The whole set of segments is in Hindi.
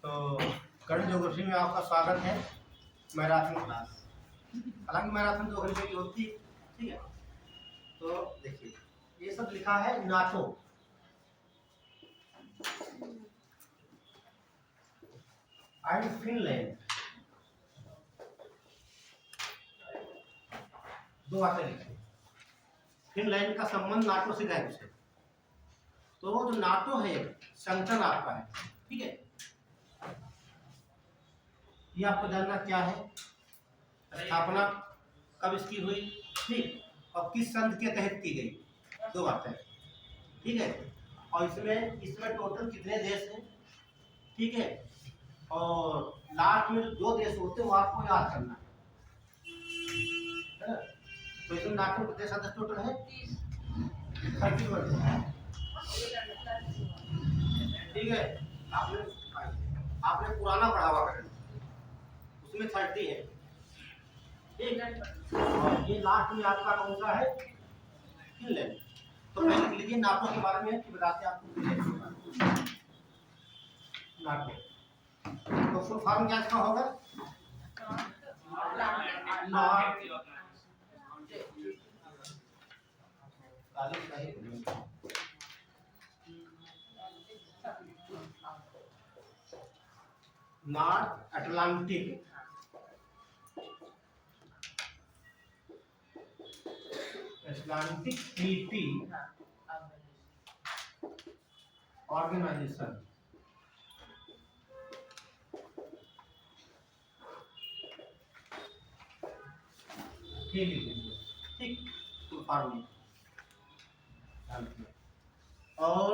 तो करंट ज्योग्राफी में आपका स्वागत है। मैराथन क्लास, हालांकि मैराथन 2 घंटे की होती है, ठीक है। तो देखिए ये सब लिखा है नाटो, एंड फिनलैंड, दो बातें लिखी। फिनलैंड का संबंध नाटो से है उसे, तो वो जो नाटो है संगठन आपका है, ठीक है। ये आपको जानना क्या है, स्थापना कब इसकी हुई, ठीक, और किस संघ के तहत की गई, दो बातें, ठीक है। और इसमें टोटल कितने देश हैं, ठीक है। और लास्ट में 2 देश होते हैं वो आपको याद करना है ना। तो इसमें नाटो कितने सदस्य टोटल है, 31, ठीक है। आपने पुराना पढ़ा हुआ करें, उसमें 30 है, ठीक है। और ये लास्ट में आपका कौन सा है, फिनलैंड। तो पहले लिख लीजिए नाटो के बारे में कि बताते आपको नाटो। तो फुल फॉर्म क्या इसका होगा, नॉर्थ अटलांटिक ट्रीटी ऑर्गेनाइजेशन, ठीक, फुल फॉर्म। और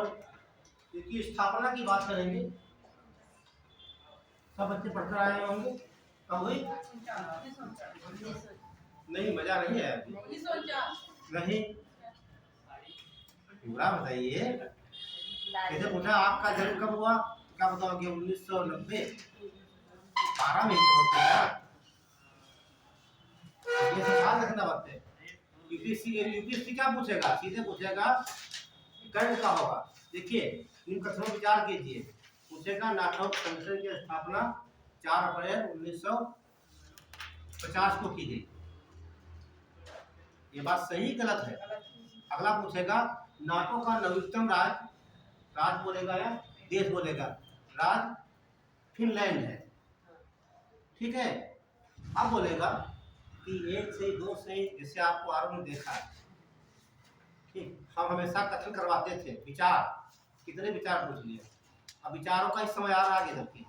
इसकी स्थापना की बात करेंगे, सब बच्चे पढ़ कर आए होंगे, कब हुई, नहीं मजा नहीं है नहीं, पूरा बताइए। कैसे पूछा आपका जन्म कब हुआ, क्या बताओगे, 1990, 12 महीने होते हैं, ये सब ध्यान रखना बात है। यूपीएससी क्या पूछेगा, सीधे पूछेगा गणित का होगा। देखिए इन कथनों विचार कीजिए, पूछेगा नाटो संगठन की स्थापना 4 अप्रैल 1950 को की गई, ये बात सही गलत है। अगला पूछेगा नाटो का नवीनतम राज्य बोलेगा या देश बोलेगा, राज्य फिनलैंड है, ठीक है। अब बोलेगा कि 1 से 2 से, जैसे आपको आरोप में देखा है, ठीक, हम हमेशा कथन करवाते थे, विचार, कितने विचार पूछ लिए। अब विचारों का इस समय आगे चलती है,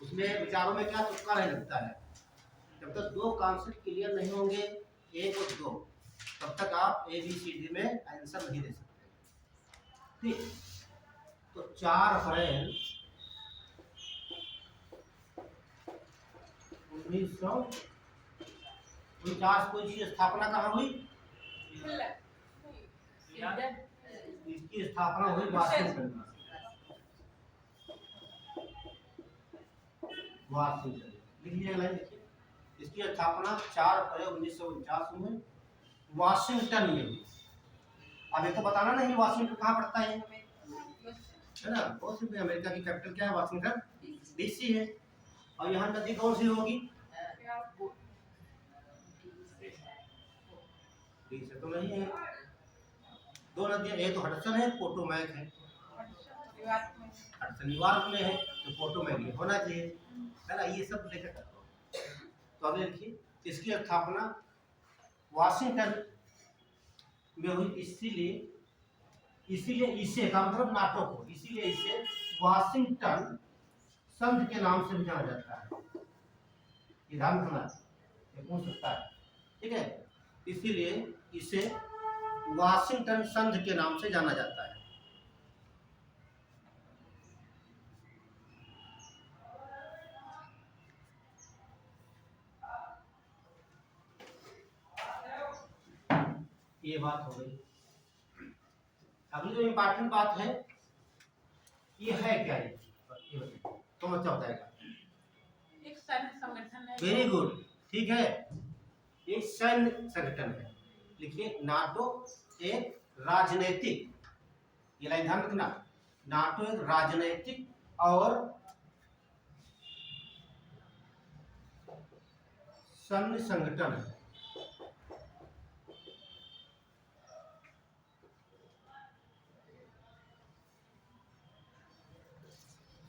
उसमें विचारों में क्या तुक्का नहीं लगता है। जब तक 2 कॉन्सेप्ट क्लियर नहीं होंगे, 1 और 2, तब तक आप ABCD में आंसर नहीं दे सकते, ठीक। तो 4 अप्रैल 1949 को इसकी स्थापना कहाँ हुई, इसकी स्थापना हुई वाशिंगटन में, वाशिंगटन, लिख लीजिएगा लाइन, देखिए इसकी स्थापना 4 अप्रैल 1949 में वाशिंगटन में हुई। अब ये तो बताना नहीं वाशिंगटन कहाँ पड़ता है ना, बहुत सिंपल, अमेरिका की कैपिटल क्या है, वाशिंगटन DC है। और यहाँ नदी कौन सी होगी, से तो नहीं है, 2 नदियाँ, एक तो हडसन है, पोटोमैक है, हडसन न्यूयॉर्क में है, तो पोटोमैक ये होना चाहिए, है ना। ये सब लेकर करता हूँ। तो अगले लिखिए इसकी स्थापना वाशिंगटन में हुई, इसीलिए इसे का मतलब नाटो को, इसीलिए इसे वाशिंगटन संघ के नाम से भी जाना जाता है। ये ध्यान रखना, ये पूछ सकता है, ठीक है। इसीलिए इसे वाशिंगटन संघ के नाम से जाना जाता है। ये बात हो गई। अगली जो इंपॉर्टेंट बात है, ये है क्या, ये तो बच्चा बताएगा, एक सैन्य संगठन है। वेरी गुड, ठीक है, एक सैन्य संगठन है। लिखिए नाटो एक राजनीतिक, ये लाइन ध्यान रखना, नाटो एक राजनीतिक और सैन्य संगठन है।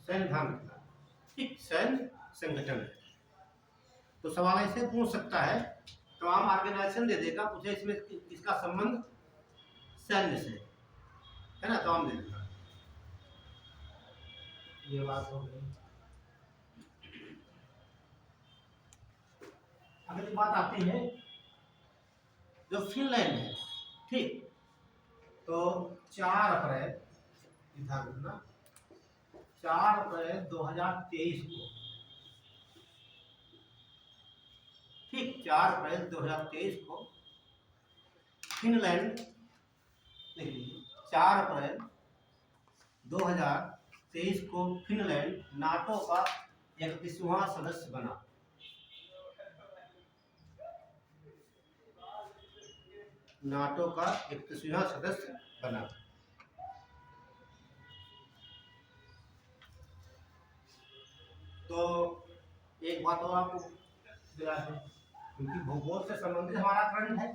सैन्य ध्यान रखना, ठीक, सैन्य संगठन है। तो सवाल ऐसे पूछ सकता है, तमाम ऑर्गेनाइजेशन दे देगा, पूछे इसमें किसका संबंध सैन्य से है ना, तमाम दे देगा। ये बात हो गई। अगली बात आती है जो फिनलैंड है, ठीक। तो 4 अप्रैल, ध्यान रखना, 4 अप्रैल 2023 को, ठीक, 4 अप्रैल 2023 को फिनलैंड, 4 अप्रैल 2023 को फिनलैंड नाटो का 31वां सदस्य बना। नाटो का 31वां सदस्य बना। तो एक बात और आपको दिला है, क्योंकि भूगोल से संबंधित हमारा करंट है,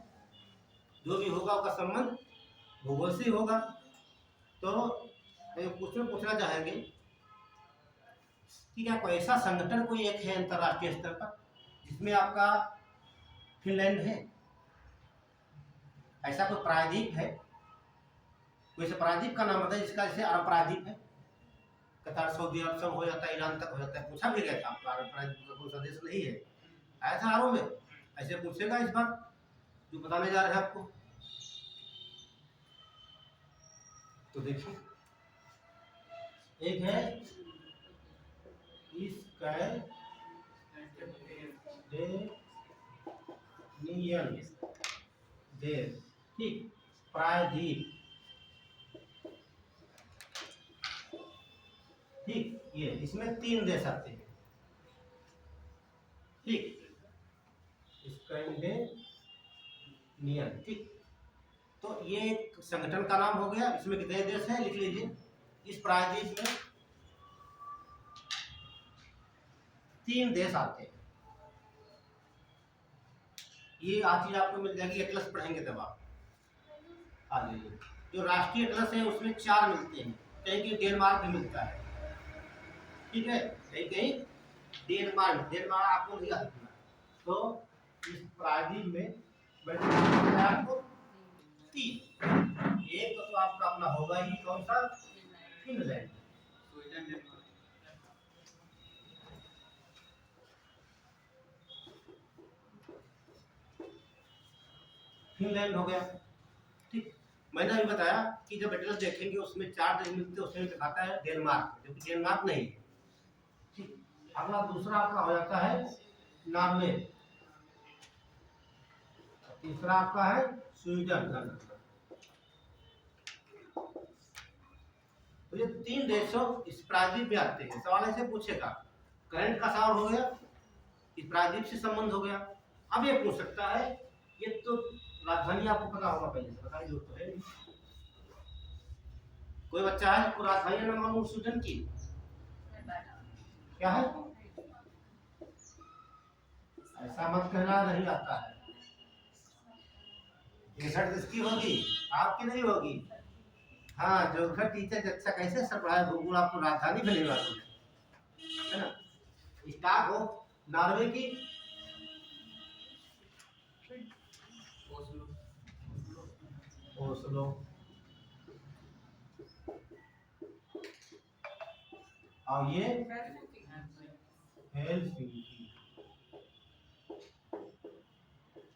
जो भी होगा उसका संबंध भूगोल से ही होगा। तो क्वेश्चन पूछना चाहेंगे कि क्या कोई ऐसा संगठन कोई एक है अंतर्राष्ट्रीय स्तर पर जिसमें आपका फिनलैंड है? ऐसा कोई प्रायद्वीप है? कोई ऐसा प्रायद्वीप का नाम बताइए जिसका जैसे अरब प्रायद्वीप है, कतार, सऊदी अरब सब हो जाता है, ईरान तक हो जाता है। पूछा भी गया था, आपका अरब प्रायद्वीप का कोई सा देश नहीं है, आया था आरोप में, ऐसे पूछेगा इस बार जो बताने जा रहे हैं आपको। तो देखिए, एक है स्कैंडिनेवियन देश, ठीक, प्रायद्वीप, ठीक, ये इसमें 3 देश आते हैं, ठीक, स्कैंडिनेवियन, ठीक। तो ये एक संगठन का नाम हो गया। इसमें कितने देश हैं लिख लीजिए। इस प्रायद्वीप में 3 देश आते हैं। ये आज चीज आपको मिल जाएगी, एटलस पढ़ेंगे तब आप आ जाइए। जो राष्ट्रीय एटलस है उसमें 4 मिलते हैं, कहीं कहीं डेनमार्क भी मिलता है, ठीक है, कहीं कहीं डेनमार्क आपको नहीं आता। तो इस प्रायद्वीप में आपको 3, एक तो आपका अपना होगा ही, कौन सा, फिनलैंड, फिनलैंड हो गया, ठीक। मैंने अभी बताया कि जब एटलस देखेंगे उसमें 4 देश मिलते हैं, उसमें दिखाता है डेनमार्क, जबकि डेनमार्क नहीं है, ठीक। अगला दूसरा आपका हो जाता है नॉर्वे, तीसरा आपका है स्वीडन। तो ये 3 देशों इस प्रायद्वीप में आते हैं। सवाल ऐसे पूछेगा, करंट का सवाल हो गया, इस प्रायद्वीप से संबंध हो गया। अब ये पूछ सकता है, ये तो राजधानी आपको पता होगा पहले से, बताइए जो तो है। कोई बच्चा है जिसको राजधानी ना मालूम स्वीडन की, क्या है? ऐसा मत कहना, नहीं आता है। 63 किसकी होगी? आपकी नहीं होगी। हाँ, जो घर टीचर अच्छा कैसे सब पढ़ाए भूगोल, आपको राजधानी भी नहीं मालूम है ना। स्टार्ट हो नॉर्वे की, ओस्लो, और ये हेलसिंकी।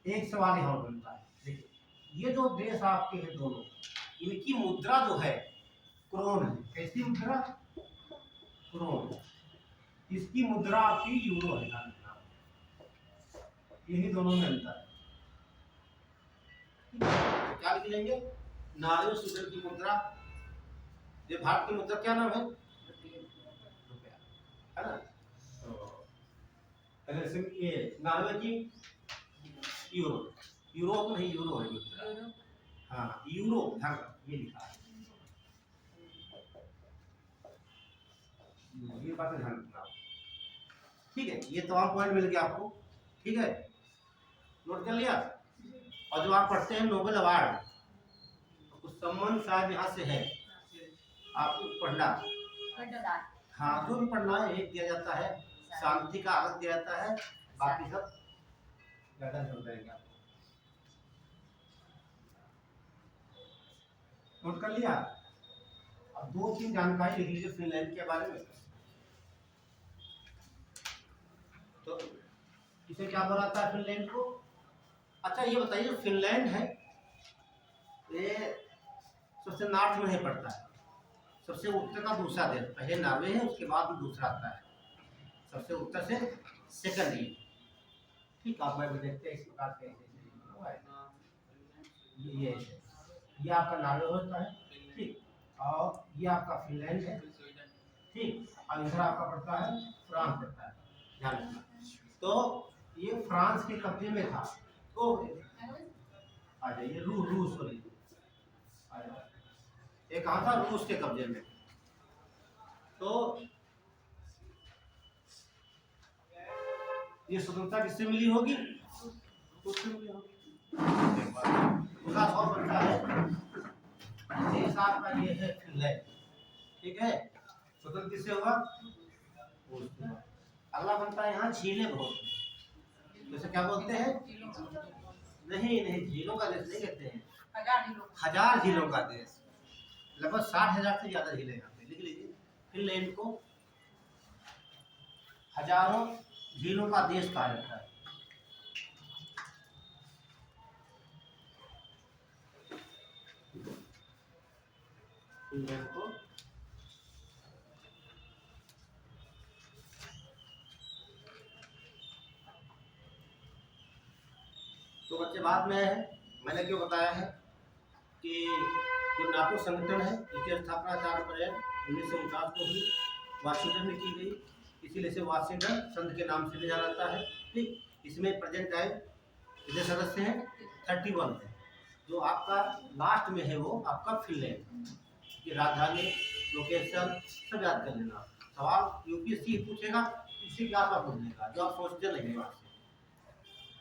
एक सवाल यहाँ बनता है, देखिए, ये जो देश आपके हैं दोनों, इनकी मुद्रा जो है क्रोन है। कैसी मुद्रा? क्रोन। इसकी मुद्रा आपकी यूरो है, यही दोनों में अंतर है। क्या लिख लेंगे? नॉर्वे स्वीडन की मुद्रा, ये भारत की मुद्रा क्या नाम है? रुपया, है ना। तो ये नॉर्वे की यूरो, यूरोप नहीं, यूरो है मुद्रा, हाँ यूरो, ध्यान ये लिखा है, ये बात ध्यान रखना, ठीक है। ये तमाम पॉइंट मिल गया आपको, ठीक है। नोट कर लिया। और जब आप पढ़ते हैं नोबेल अवार्ड, तो कुछ सम्मान शायद यहाँ से है, आपको पढ़ना। हाँ, जो भी पढ़ना है एक दिया जाता है, शांति का अलग दिया जाता है, बाकी सब ज्यादा हो जाएगा। नोट कर लिया। अब 2-3 जानकारी लिख लीजिए फिनलैंड के बारे में। तो इसे क्या बनाता है फिनलैंड को? अच्छा ये बताइए, फिनलैंड है ये सबसे नॉर्थ में है पड़ता है, सबसे उत्तर का दूसरा देश, पहले नॉर्वे है, उसके बाद में दूसरा आता है, सबसे उत्तर से सेकंड ये। ठीक, आप मैं भी देखते हैं इस प्रकार से ये आपका नॉर्वे होता है, ठीक, और ये आपका फिनलैंड है, ठीक, और इधर आपका पड़ता है फ्रांस पड़ता है, ध्यान रखना। तो ये फ्रांस के कब्जे में था, तो आ जाइए रूस को लीजिए, ये कहा था रूस के कब्जे में। तो ये स्वतंत्रता किससे मिली होगी? उससे मिली होगी। और बनता है देश आपका ये है फिनलैंड, ठीक है, स्वतंत्र किससे हुआ? अगला बनता है यहाँ झीलें बहुत, जैसे क्या बोलते हैं? नहीं, झीलों का देश नहीं कहते हैं, 1000 झीलों का देश, लगभग 60,000 से ज्यादा झीलें यहाँ पे। लिख लीजिए, फिनलैंड को हजारों झीलों का देश कहा जाता है। फिनलैंड को तो बच्चे बाद में है, मैंने क्यों बताया है कि जो नाटो संगठन है इसकी स्थापना 4 अप्रैल 1949 को हुई, वाशिंगटन में की गई, इसीलिए इसे वाशिंगटन संघ के नाम से भी जाना जाता है। ठीक, इसमें प्रेजेंट टाइम कितने सदस्य हैं? 31 है। जो आपका लास्ट में है वो आपका फिनलैंड की राजधानी, लोकेशन सब याद कर लेना। सवाल यूपीएससी पूछेगा, इसी क्लास में पूछ लेगा, जो आप सोचते नहीं वहाँ से।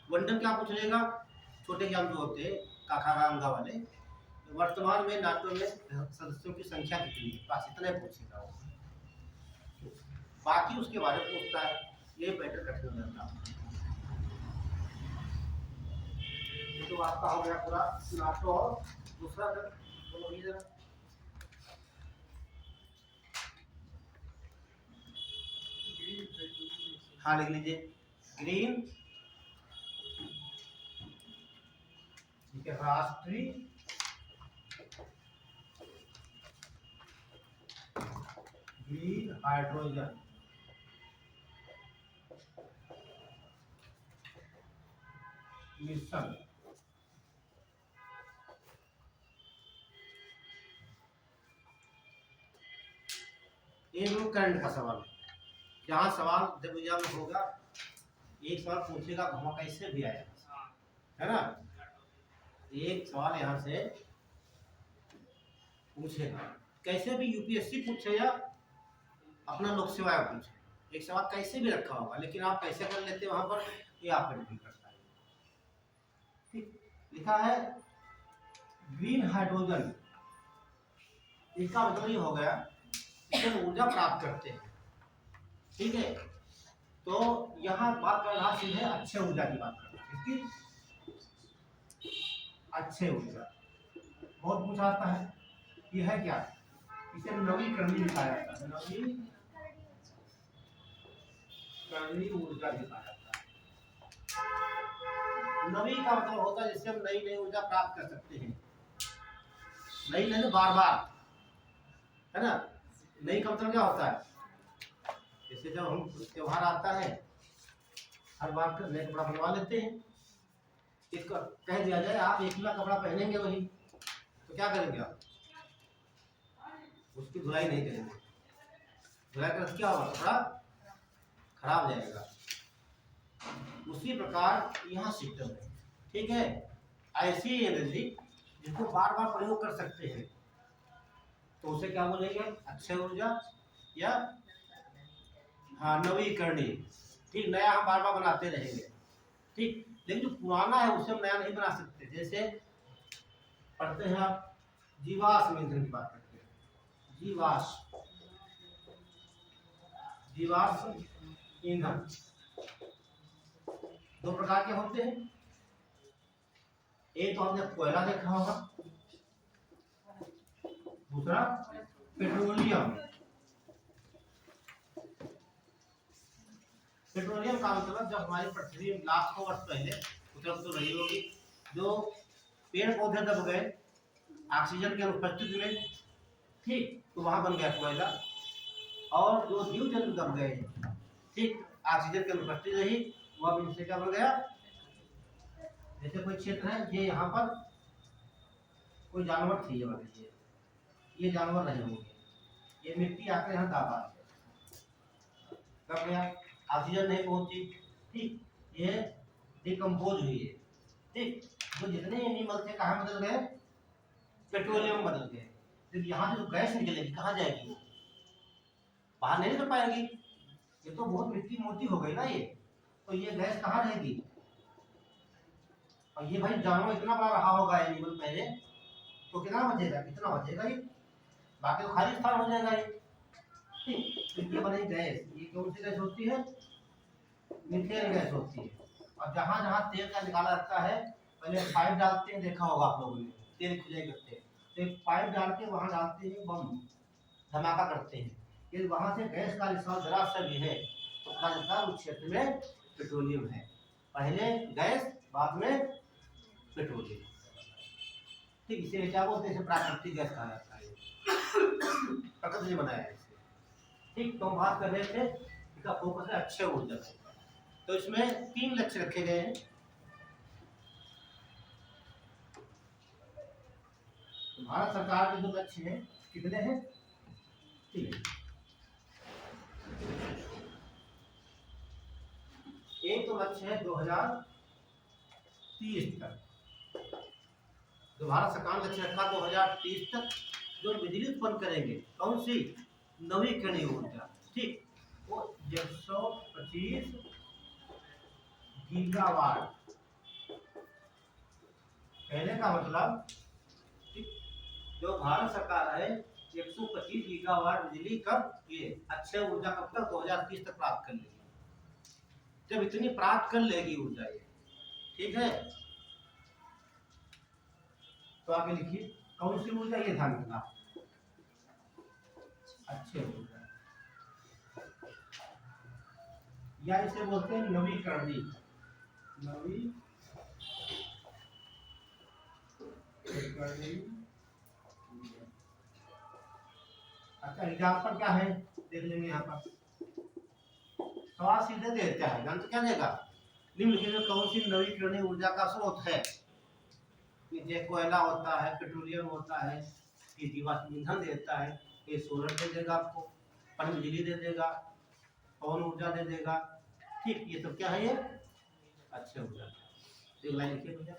वनडन क्या पूछ लेगा? छोटे ज्ञान जो होते हैं काका गंगा वाले, वर्तमान में नाटो में सदस्यों की संख्या कितनी है, बस इतना ही पूछेगा वो, बाकी उसके बारे में पूछता है। ये पैटर्न रखना जाता है। तो आपका हो गया पूरा नाटो। और दूसरा बोलो जरा, हाँ लिख लीजिए, ग्रीन, ठीक है, राष्ट्रीय ग्रीन हाइड्रोजन मिशन। ये भी करंट का सवाल है, जहाँ सवाल जब एग्जाम में होगा, एक सवाल पूछेगा वहाँ कैसे भी आया है ना, एक सवाल यहाँ से पूछेगा, कैसे भी यूपीएससी पूछे या अपना लोक सेवा आयोग पूछे, एक सवाल कैसे भी रखा होगा, लेकिन आप कैसे कर लेते हैं वहां पर, ये आप पर डिपेंड करता है। ठीक, लिखा है ग्रीन हाइड्रोजन, इसका मतलब ये हो गया इससे ऊर्जा प्राप्त करते हैं। ठीक है, तो यहाँ बात कर रहा सीधे अच्छे ऊर्जा की बात कर रहा है, अच्छे ऊर्जा बहुत पूछा जाता है। ये है क्या? इसे नवीकरणीय लिखा जाता है, नवीकरणीय ऊर्जा लिखा जाता है। नवी का मतलब होता है जिससे हम नई ऊर्जा प्राप्त कर सकते हैं, नई नहीं बार बार, है ना। नई का मतलब क्या होता है? जैसे जब हम त्योहार आता है, हर बार नया कपड़ा बनवा लेते हैं, इसको कह दिया जाए आप एक ही कपड़ा पहनेंगे वही, तो क्या करेंगे आप? उसकी धुलाई नहीं करेंगे, धुलाई कर क्या होगा? कपड़ा खराब जाएगा। उसी प्रकार यहाँ सिस्टम है, ठीक है। ऐसी एनर्जी जिसको बार बार प्रयोग कर सकते हैं, तो उसे क्या बोलेंगे? अक्षय ऊर्जा या हाँ नवीकरणीय। ठीक, नया हम बार बार बनाते रहेंगे। ठीक, लेकिन जो पुराना है उसे हम नया नहीं बना सकते। जैसे पढ़ते हैं आप, जीवाश्म ईंधन की बात करते हैं। जीवाश्म ईंधन दो प्रकार के होते हैं। एक तो हमने कोयला देखा होगा, दूसरा पेट्रोलियम। पेट्रोलियम का मतलब जब हमारी पृथ्वी लाखों वर्ष पहले उपलब्ध तो रही होगी, जो पेड़ पौधे दब गए ऑक्सीजन की अनुपस्थिति में, ठीक, तो वहां बन गया कोयला। और जो जीव जंतु दब गए, ठीक, ऑक्सीजन की अनुपस्थिति रही, वह इनसे क्या बन गया। जैसे कोई क्षेत्र है, ये यहाँ पर कोई जानवर थी, ये वाले ये जानवर रहे होंगे, ये मिट्टी आकर यहाँ दबा कब गया, ऑक्सीजन नहीं पहुंची, ठीक, ये डिकम्पोज हुई है, ठीक। तो जितने एनिमल थे कहाँ बदल गए, पेट्रोलियम बदल गए। तो यहाँ से जो गैस निकलेगी कहाँ जाएगी, वो बाहर नहीं निकल पाएगी, ये तो बहुत मिट्टी मोटी हो गई ना ये, तो ये गैस कहाँ रहेगी। और ये भाई जानवर इतना बड़ा रहा होगा एनिमल पहले, तो कितना बचेगा, कितना बचेगा ये, बाकी तो खाली स्थान हो जाएगा ये, ठीक। तो ये बनी गैस, ये कौन सी गैस होती है, मीथेन गैस होती है। और जहाँ जहाँ तेल का निकाला जाता है, पहले पाइप डालते हैं, देखा होगा आप लोगों ने, तेल खुदाई करते हैं, तो एक पाइप डाल के वहाँ डालते हैं, बम धमाका करते हैं, यदि वहाँ से गैस का रिसाव जरा सा भी है तो कहा जाता है उस क्षेत्र में पेट्रोलियम है। पहले गैस, बाद में पेट्रोलियम, ठीक। इसीलिए क्या बोलते हैं, प्राकृतिक गैस कहा जाता है, प्रकृति ने बनाया है इसे, ठीक। तो हम बात कर रहे थे, इसका फोकस है अक्षय ऊर्जा। तो इसमें 3 लक्ष्य रखे गए हैं। भारत सरकार के जो लक्ष्य हैं कितने हैं, 3। एक तो लक्ष्य है 2030 तक, जो भारत सरकार ने लक्ष्य रखा 2030 तक, जो बिजली उत्पन्न करेंगे, कौन सी, नवीकरणीय ऊर्जा, ठीक, वो 125 गीगावाट। कहने का मतलब, ठीक, जो भारत सरकार है 125 गीगावाट बिजली कब, ये अक्षय ऊर्जा कब तक, 2030 तक प्राप्त कर लेगी। जब इतनी प्राप्त कर लेगी ऊर्जा ये, ठीक है, तो आगे लिखिए कौन सी ऊर्जा, ये ध्यान रखना, अक्षय ऊर्जा, या इसे बोलते हैं नवीकरणीय, अच्छा एग्जाम्पल क्या है देख लेंगे यहाँ पर। सवाल सीधे देता है, जानते क्या देगा, निम्नलिखित में कौन सी नवीकरणीय ऊर्जा का स्रोत है। ये कोयला होता है, पेट्रोलियम होता है, ये जीवाश्म ईंधन देता है, ये सोलर दे देगा आपको, पन बिजली दे देगा, पवन ऊर्जा दे देगा, ठीक। ये सब क्या है, ये अच्छे ऊर्जा। एक लाइन लिखिए भैया,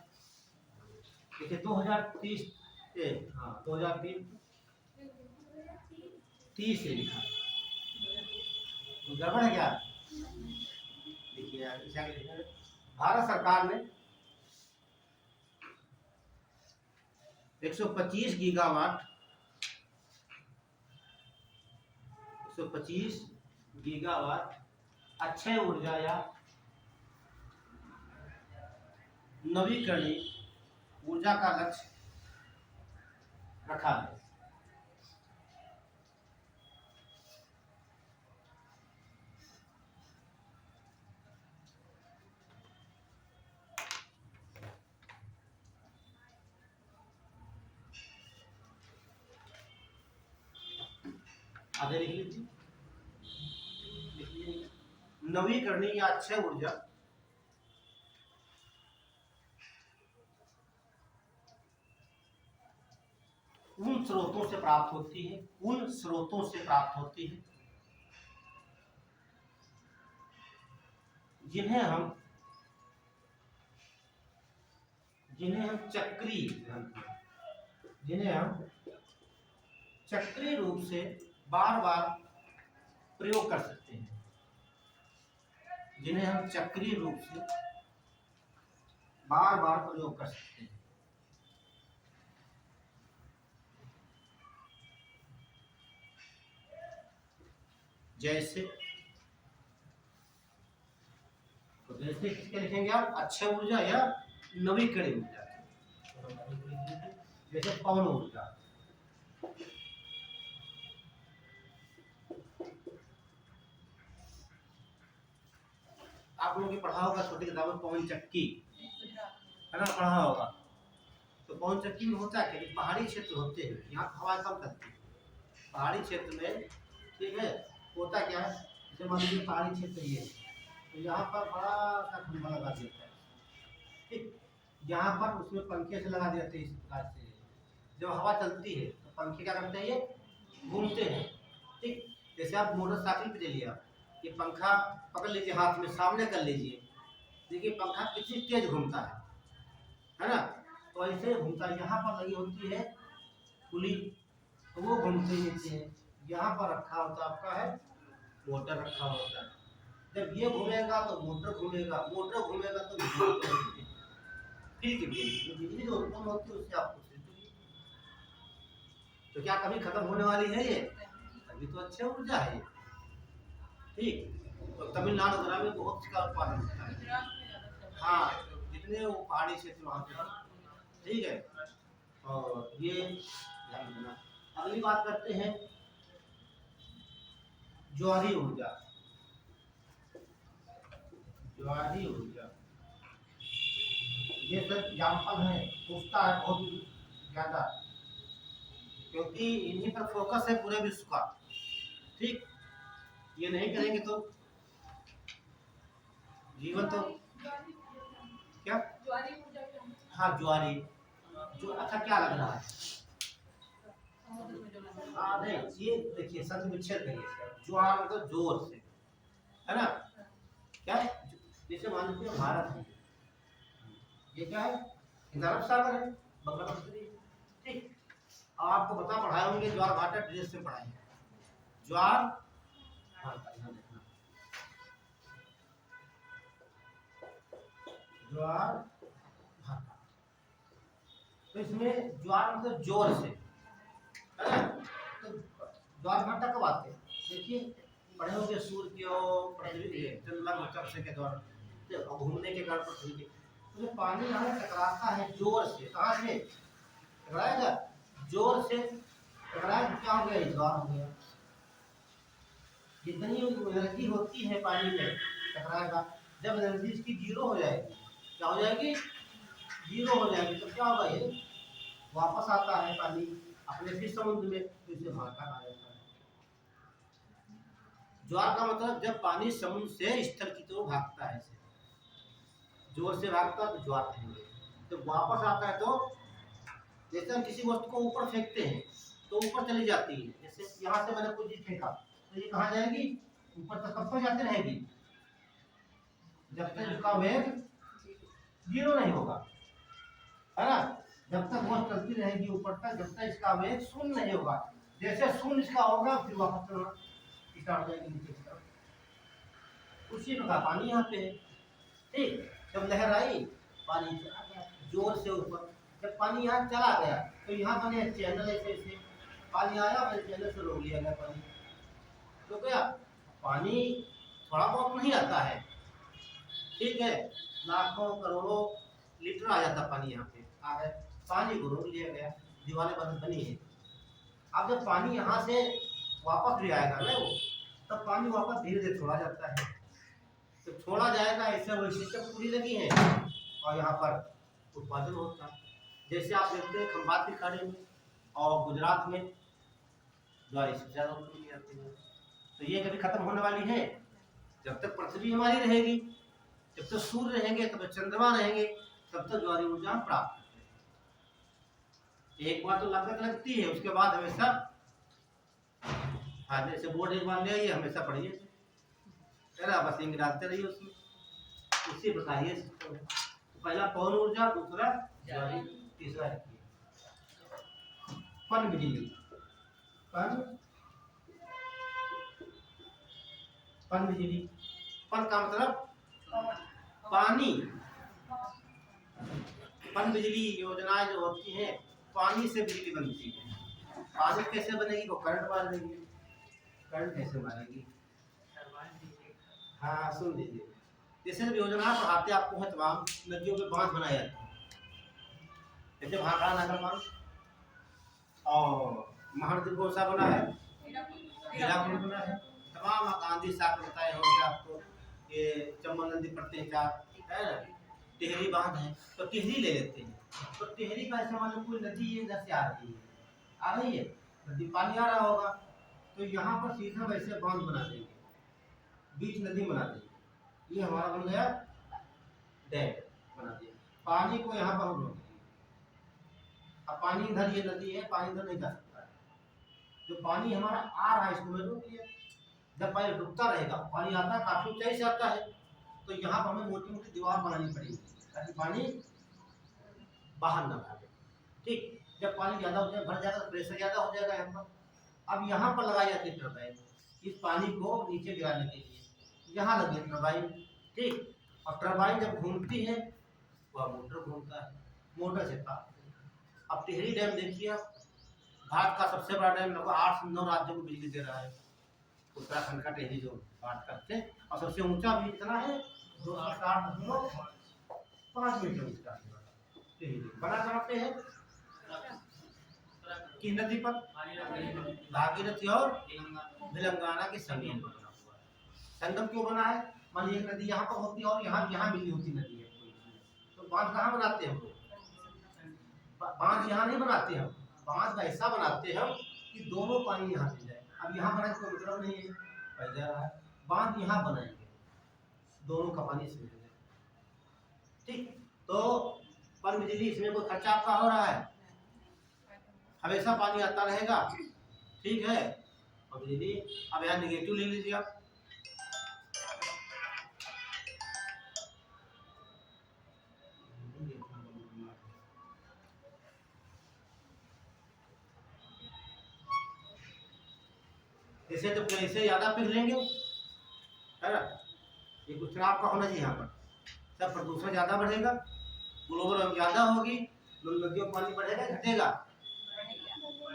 देखिए 2030, हाँ 2030 से लिखा, गड़बड़ है क्या, देखिए भारत सरकार ने 125 गीगावाट अक्षय ऊर्जा या नवीकरणीय ऊर्जा का लक्ष्य रखा है। आगे लिख लीजिए, नवीकरणीय या अक्षय ऊर्जा उन स्रोतों से प्राप्त होती है, जिन्हें हम चक्रीय रूप से बार बार प्रयोग कर सकते हैं, जिन्हें हम चक्रीय रूप से बार बार प्रयोग कर सकते हैं। जैसे तो जैसे किसके लिखेंगे आप, अक्षय ऊर्जा या नवीकरणीय ऊर्जा। जैसे पवन ऊर्जा, आप लोगों ने पढ़ा होगा छोटी किताब में पवन चक्की, है ना, पढ़ा होगा। तो पवन चक्की में होता है कि पहाड़ी क्षेत्र होते हैं, यहाँ हवा कम चलती है पहाड़ी क्षेत्र में, ठीक है। होता क्या है, जैसे मान लीजिए पहाड़ी क्षेत्र ये है, तो यहाँ पर बड़ा सा खंभा लगा देता है, ठीक। यहाँ पर उसमें पंखे से लगा देते हैं इस प्रकार से, जब हवा चलती है तो पंखे क्या करते हैं, ये घूमते हैं, ठीक। जैसे आप मोटरसाइकिल पे चलिए, आप ये पंखा पकड़ लीजिए हाथ में, सामने कर लीजिए, देखिए पंखा कितनी तेज घूमता है ना। तो ऐसे घूमता है, यहाँ पर लगी होती है पुली, तो वो घूमते रहते हैं। यहाँ पर रखा होता आपका है मोटर रखा होता है, जब ये घूमेगा तो मोटर घूमेगा, मोटर घूमेगा तो बिजली जो उत्पन्न होती है उससे आपको, तो क्या कभी खत्म होने वाली है ये, अभी तो अच्छी ऊर्जा है ये, ठीक। तो तमिलनाडु वगैरह में बहुत का उत्पादन होता है, हाँ, जितने वो पहाड़ी क्षेत्र वहाँ पे, ठीक है। और ये ध्यान देना। अगली बात करते हैं ज्वारीय ऊर्जा। ज्वारीय ऊर्जा ये सब एग्जाम्पल है, पूछता है बहुत ज्यादा, क्योंकि इन्हीं पर फोकस है पूरे विश्व का, ठीक। ये नहीं करेंगे तो जीवन तो क्या, हाँ ज्वारी, जो अच्छा क्या लग रहा है, हाँ नहीं, ये देखिए शब्द विच्छेद करिए, ज्वार मतलब जोर से, है ना, क्या है, जैसे मान लीजिए भारत है, ये क्या है, हिंद अरब सागर है, बंगाल, ठीक। आपको बता पढ़ाए होंगे ज्वार भाटा ड्रेस से पढ़ाए, ज्वार भाटा, ज्वार भाटा, तो इसमें ज्वार मतलब जोर से, है ना। तो ज्वार भाटा कब आते हैं, देखिए पढ़े होंगे सूर्य के चंद्रमा के द्वारा घूमने के कारण पृथ्वी के, तो जो पानी यहाँ टकराता है जोर से, कहाँ से टकराएगा, जोर से टकराया, क्या हो गया, ज्वार हो गया। जितनी एनर्जी होती है पानी में टकराएगा, जब एनर्जी इसकी जीरो हो जाएगी, क्या हो जाएगी, जीरो हो जाएगी, तो क्या होगा, ये वापस आता है पानी अपने फिर समुद्र में, तो इसे भाटा कहा जाता है। ज्वार का मतलब जब पानी समुद्र से स्थल की तरफ भागता है, जोर से भागता है तो ज्वार कहेंगे, जब वापस आता है तो, जैसे हम किसी वस्तु को ऊपर फेंकते हैं तो ऊपर चली जाती है, जैसे यहाँ से मैंने कोई चीज फेंका तो ये कहाँ जाएगी, ऊपर तक, कब तक जाती रहेगी, जब तक इसका वेग जीरो नहीं होगा, है ना, जब तक वो चलती रहेगी ऊपर तक, जब तक इसका वेग शून्य नहीं होगा, जैसे शून्य इसका होगा फिर वापस चलना स्टार्ट हो जाएगी नीचे की तरफ। उसी प्रकार पानी यहाँ पे है, ठीक। जब लहर आई पानी चला गया जोर से ऊपर, जब पानी यहाँ चला गया तो यहाँ बने चैनल, ऐसे ऐसे पानी आया, मैंने चैनल से रोक लिया गया पानी, तो क्या पानी थोड़ा बहुत नहीं आता है, ठीक है, लाखों करोड़ों लीटर आ जाता पानी, यहाँ पे आ गए, पानी को रोक लिया गया, दीवारें बनी है। अब जब पानी यहाँ से वापस भी आएगा ना वो, तब पानी वापस धीरे धीरे छोड़ा जाता है, तो छोड़ा जाएगा, ऐसे वही सिस्टम पूरी लगी है, और यहाँ पर उत्पादन होता है। जैसे आप देखते हैं खंबात की खाड़ी में और गुजरात में ज्वारी सबसे ज्यादा उत्पन्न की जाती है, तो ये कभी खत्म होने वाली है, जब तक पृथ्वी हमारी रहेगी, जब तक सूर्य रहेंगे, तब तक चंद्रमा रहेंगे, तब तक ज्वारी ऊर्जा प्राप्त है। एक बार तो लागत लगती है, उसके बाद हमेशा, हाँ जैसे बोर्ड एक बार ले आइए, हमेशा पढ़िए, है ना, बस इंग डालते रहिए उसमें, उसी बताइए। तो पहला पवन ऊर्जा, दूसरा ज्वारी, तीसरा पन बिजली, पन बिजली, पन का मतलब पानी, पन बिजली योजनाएं जो होती हैं पानी से बिजली बनती है। पानी कैसे बनेगी? वो करंट मार देगी। करंट कैसे मारेगी? हाँ सुन लीजिए, जैसे जब योजना पढ़ाते आपको है तमाम नदियों में बांध बनाया जाता है, जैसे भाखड़ा नागर बांध और महानदी कौन सा बना है? हीराकुंड बना है। तमाम गांधी साहब बताए होंगे आपको, ये चंबल नदी पड़ते हैं चार, है ना, टिहरी बांध है, तो टिहरी ले लेते हैं। तो टिहरी का ऐसा मान लो कोई नदी इधर से आ रही है, नदी पानी आ रहा होगा, तो यहाँ पर सीधा वैसे बांध बना देंगे, बीच नदी बना देंगे, ये हमारा बन गया डैम बना दिया। पानी को यहाँ पर हम रोक देंगे। अब पानी इधर, ये नदी है, पानी इधर नहीं जा सकता है, जो पानी हमारा आ रहा है इसको मैं रोक दिया। जब पानी रुकता रहेगा, पानी आता काफी ऊंचाई से आता है, तो यहाँ पर हमें मोटी मोटी दीवार बनानी पड़ेगी ताकि पानी बाहर ना भागे। ठीक, जब पानी ज्यादा हो जाएगा, भर जाएगा, तो प्रेशर ज्यादा हो जाएगा यहाँ पर। अब यहाँ पर लगाई जाती है टरबाइन, इस पानी को नीचे गिराने के लिए यहाँ लगी टरबाइन। ठीक, और टरबाइन जब घूमती है वह मोटर घूमता है, मोटर से तार। अब टिहरी डैम देखिए, भारत का सबसे बड़ा डैम, लगभग 8 से 9 राज्यों को बिजली दे रहा है। उत्तराखंड का टिहरी जो बात करते हैं, और सबसे ऊंचा भी कितना है? 260.5 मीटर ऊंचा टिहरी। बना कहाँ पे है? किस नदी पर? भागीरथी और तेलंगाना के संगम पर बना हुआ है। संगम क्यों बना है? मान लीजिए एक नदी यहाँ पर होती है और यहाँ मिली होती नदी है, तो बांध कहाँ बनाते हैं हम लोग? बांध यहाँ नहीं बनाते हम, बांध ऐसा बनाते हैं कि दोनों पानी यहाँ मिल जाए। अब यहाँ बनाने का मतलब नहीं है, पड़ जा रहा है, बांध यहाँ बनाएंगे, दोनों का पानी इसमें मिल जाए। ठीक, तो पर बिजली इसमें कोई खर्चा आपका हो रहा है? हमेशा पानी आता रहेगा, ठीक है। और बिजली, अब यहाँ निगेटिव ले लीजिए आप, जैसे तो पैसे ज्यादा पिघलेंगे, है ना, ये कुछ आपका होना चाहिए। यहाँ पर सब प्रदूषण ज्यादा बढ़ेगा, ग्लोबल वार्मिंग ज्यादा होगी, नदियों पानी बढ़ेगा घटेगा?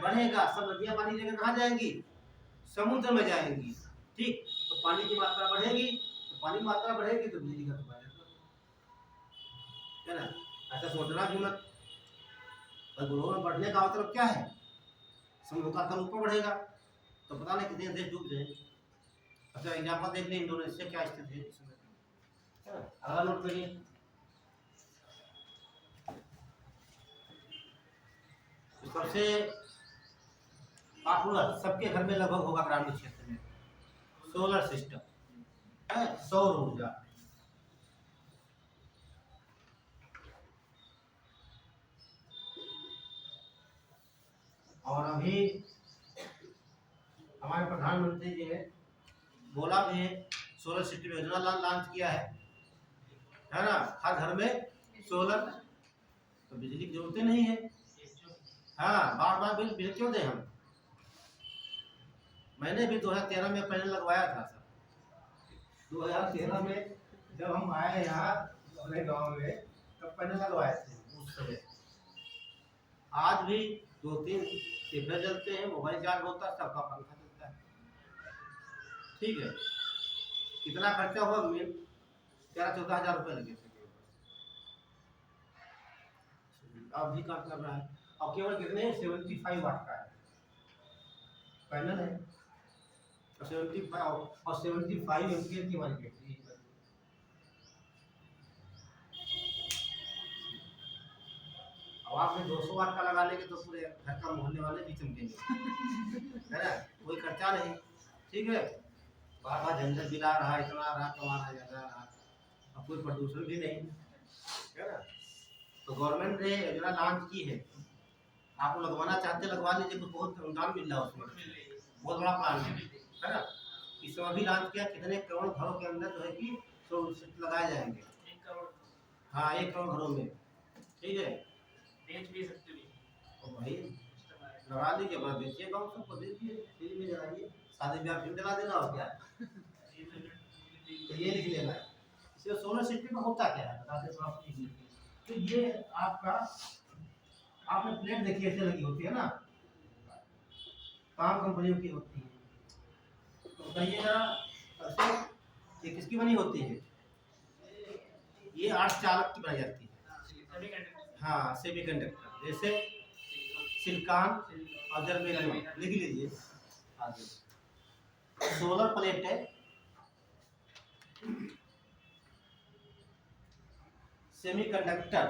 बढ़ेगा। सब नदियां पानी लेकर कहाँ जाएंगी? समुद्र में जाएंगी। ठीक, तो पानी की मात्रा बढ़ेगी, तो पानी की मात्रा बढ़ेगी तो बिजली का तो है ना, ऐसा सोचना भी मत। ग्लोबल बढ़ने का मतलब क्या है? समुद्र का तल ऊपर बढ़ेगा, तो पता नहीं कितने देश डूब जाएंगे। अच्छा एग्जाम्पल देख लें, इंडोनेशिया क्या स्थिति है इस समय, अगला नोट करिए। सबसे पॉपुलर सबके घर में लगभग होगा ग्रामीण क्षेत्र में, सोलर सिस्टम है, सौर ऊर्जा। और अभी हमारे प्रधानमंत्री जी ने बोला भी है, सोलर सिस्टम योजना लॉन्च किया है ना, हर घर में सोलर, तो बिजली की जरूरत नहीं है। हाँ, बार बार बिल क्यों दें हम? मैंने भी 2013 में पहले लगवाया था सर, 2013 में जब हम आए यहाँ अपने गांव में, तब पहले लगवाए थे उस समय। आज भी 2-3 टिफिन जलते हैं, मोबाइल चार्ज होता है, सबका पंखा चलता है। ठीक है, कितना खर्चा हुआ? 13-14 हजार रुपये लगे थे, अब भी काम कर रहा है। और केवल कितने? 75 वाट का है पैनल है, 75 एम्पियर की हमारी बैटरी है। अब आपने 200 वाट का लगा लेंगे तो पूरे घर का मोहल्ले वाले भी चमकेंगे, है ना, कोई खर्चा नहीं। ठीक है, बार बार झंझट बिला रहा, इतना रहा, कमा रहा, ज्यादा रहा, अब कोई प्रदूषण भी नहीं, है ना। तो गवर्नमेंट ने योजना लॉन्च की है, आप लगवाना चाहते लगवा लीजिए, कुछ बहुत अनुदान मिल रहा है उसमें, बहुत बड़ा प्लान है ना। इस समय भी लॉन्च किया, कितने करोड़ घरों के अंदर जो है कि सोलर सिस्टम लगाए जाएंगे। 1 करोड़, हाँ 1 करोड़ घरों में। ठीक है, बेच भी सकते हो भाई, लगा दीजिए, बड़ा बेचिए, गाँव सबको दीजिए, फ्री में जलाइए, शादी ब्याह फिर जला देना और क्या। तो ये लिख लेना है। इसमें सोलर सिस्टम में होता क्या है, बता दें तो आप लिख लीजिए। तो ये आपका, आपने प्लेट देखी ऐसे लगी होती है ना, तमाम कंपनियों की होती है। तो बताइए जरा, अशोक, ये किसकी बनी होती है? ये अर्धचालक की बनाई जाती है। हाँ, सेमीकंडक्टर, जैसे सिलिकॉन और जर्मेनियम, लिख लीजिए आगे। सोलर प्लेट है, सेमीकंडक्टर,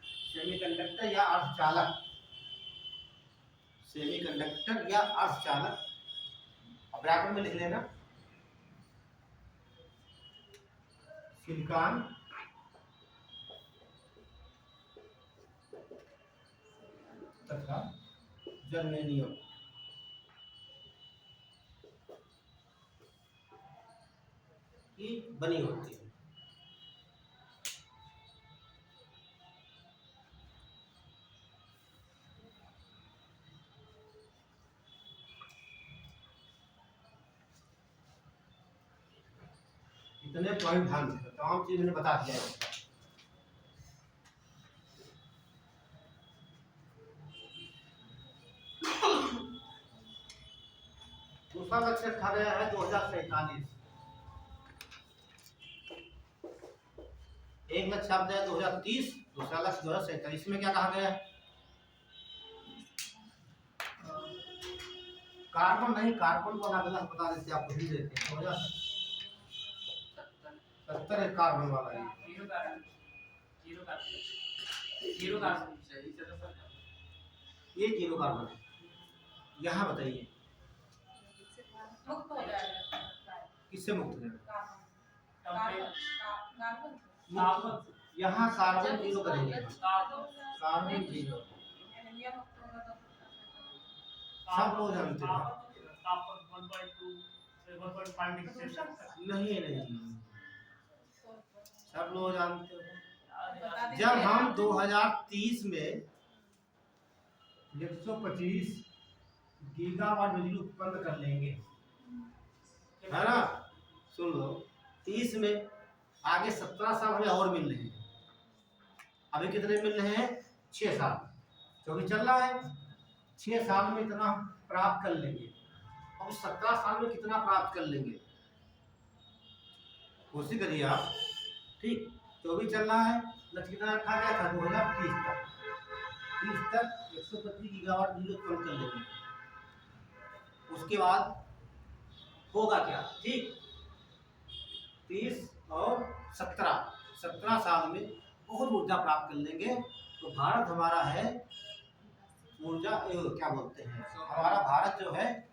सेमीकंडक्टर या अर्धचालक, सेमीकंडक्टर या अर्धचालक, ब्रैकेट में लिख लेना, सिलिकॉन तथा जर्मेनियम की बनी होती है। इतने पॉइंट ध्यान रखना, तमाम चीज मैंने बता दिया है। दूसरा लक्ष्य रखा गया है 2047। एक लक्ष्य आपका है 2030, दूसरा लक्ष्य 2047। इसमें क्या कहा गया है? कार्बन नहीं, कार्बन को अलग अलग बता देते, आपको हिंट देते हैं। 2070 है कार्बन वाला है। ये जीरो कार्बन है। यहाँ बताइए मुक्त हो जाएगा। किससे मुक्त हो जाएगा? कार्बन यहाँ कार्बन जीरो करेंगे, कार्बन जीरो, सब लोग जानते हैं। नहीं नहीं, सब लोग जानते हो। जब हम 2030 में 125 गीगावाट बिजली उत्पन्न कर लेंगे, है ना, सुन लो, 30 में आगे 17 साल हमें और मिल रहे हैं। अभी कितने मिल रहे हैं? 6 साल, क्योंकि चल रहा है। 6 साल में इतना हम प्राप्त कर लेंगे, अब 17 साल में कितना प्राप्त कर लेंगे, कोशिश करिए आप। ठीक, तो भी चल रहा है। लक्ष्य कितना रखा गया था? 2030 तक, 30 तक 125 गीगावाट बिजली उत्पन्न कर लेंगे। उसके बाद होगा क्या? ठीक, 30 और 17 साल में बहुत ऊर्जा प्राप्त कर लेंगे। तो भारत हमारा है ऊर्जा, क्या बोलते हैं, हमारा भारत जो है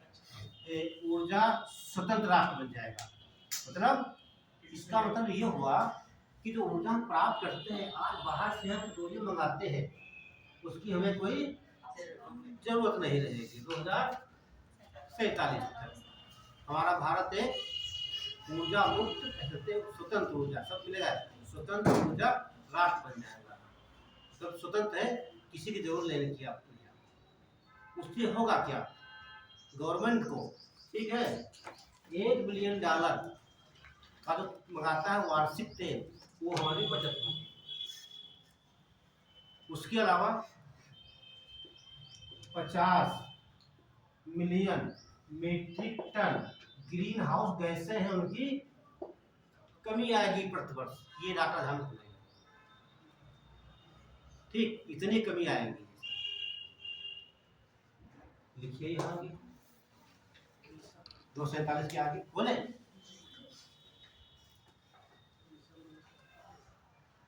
ऊर्जा स्वतंत्र राष्ट्र बन जाएगा। मतलब इसका मतलब ये हुआ कि जो ऊर्जा हम प्राप्त करते हैं, आज बाहर से हम पेट्रोलियम मंगाते हैं, उसकी हमें कोई जरूरत नहीं रहेगी। 2047 तक हमारा भारत एक ऊर्जा मुक्त, स्वतंत्र ऊर्जा, सब मिलेगा, स्वतंत्र ऊर्जा राष्ट्र बन जाएगा। सब स्वतंत्र है, किसी की जरूरत नहीं की आपको। उससे होगा क्या? गवर्नमेंट को, ठीक है, $1 बिलियन का जो मंगाता है वार्षिक तेल, वो हमारी बचत होगी। उसके अलावा 50 million metric ton greenhouse गैसें हैं, उनकी कमी आएगी प्रतिवर्ष। ये डाटा ध्यान रखना, ठीक, इतनी कमी आएगी। लिखिए यहाँ आगे 247 के आगे बोले,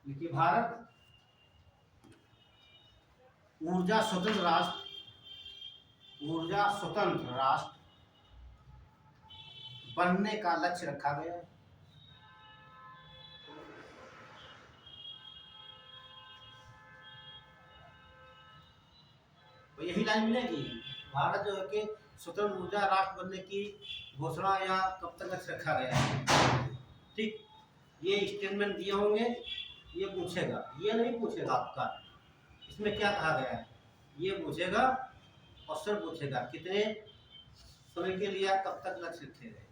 लिखिए भारत ऊर्जा स्वतंत्र राष्ट्र, ऊर्जा स्वतंत्र राष्ट्र बनने का लक्ष्य रखा गया है। तो यही लाइन मिलेगी, भारत जो है कि स्वतंत्र ऊर्जा राष्ट्र बनने की घोषणा या कब तक लक्ष्य रखा गया है। ठीक, ये स्टेटमेंट दिए होंगे, ये पूछेगा, ये नहीं पूछेगा आपका इसमें क्या कहा गया है, ये पूछेगा, क्वेश्चन पूछेगा कितने समय के लिए कब तक लक्ष्य रखे गए,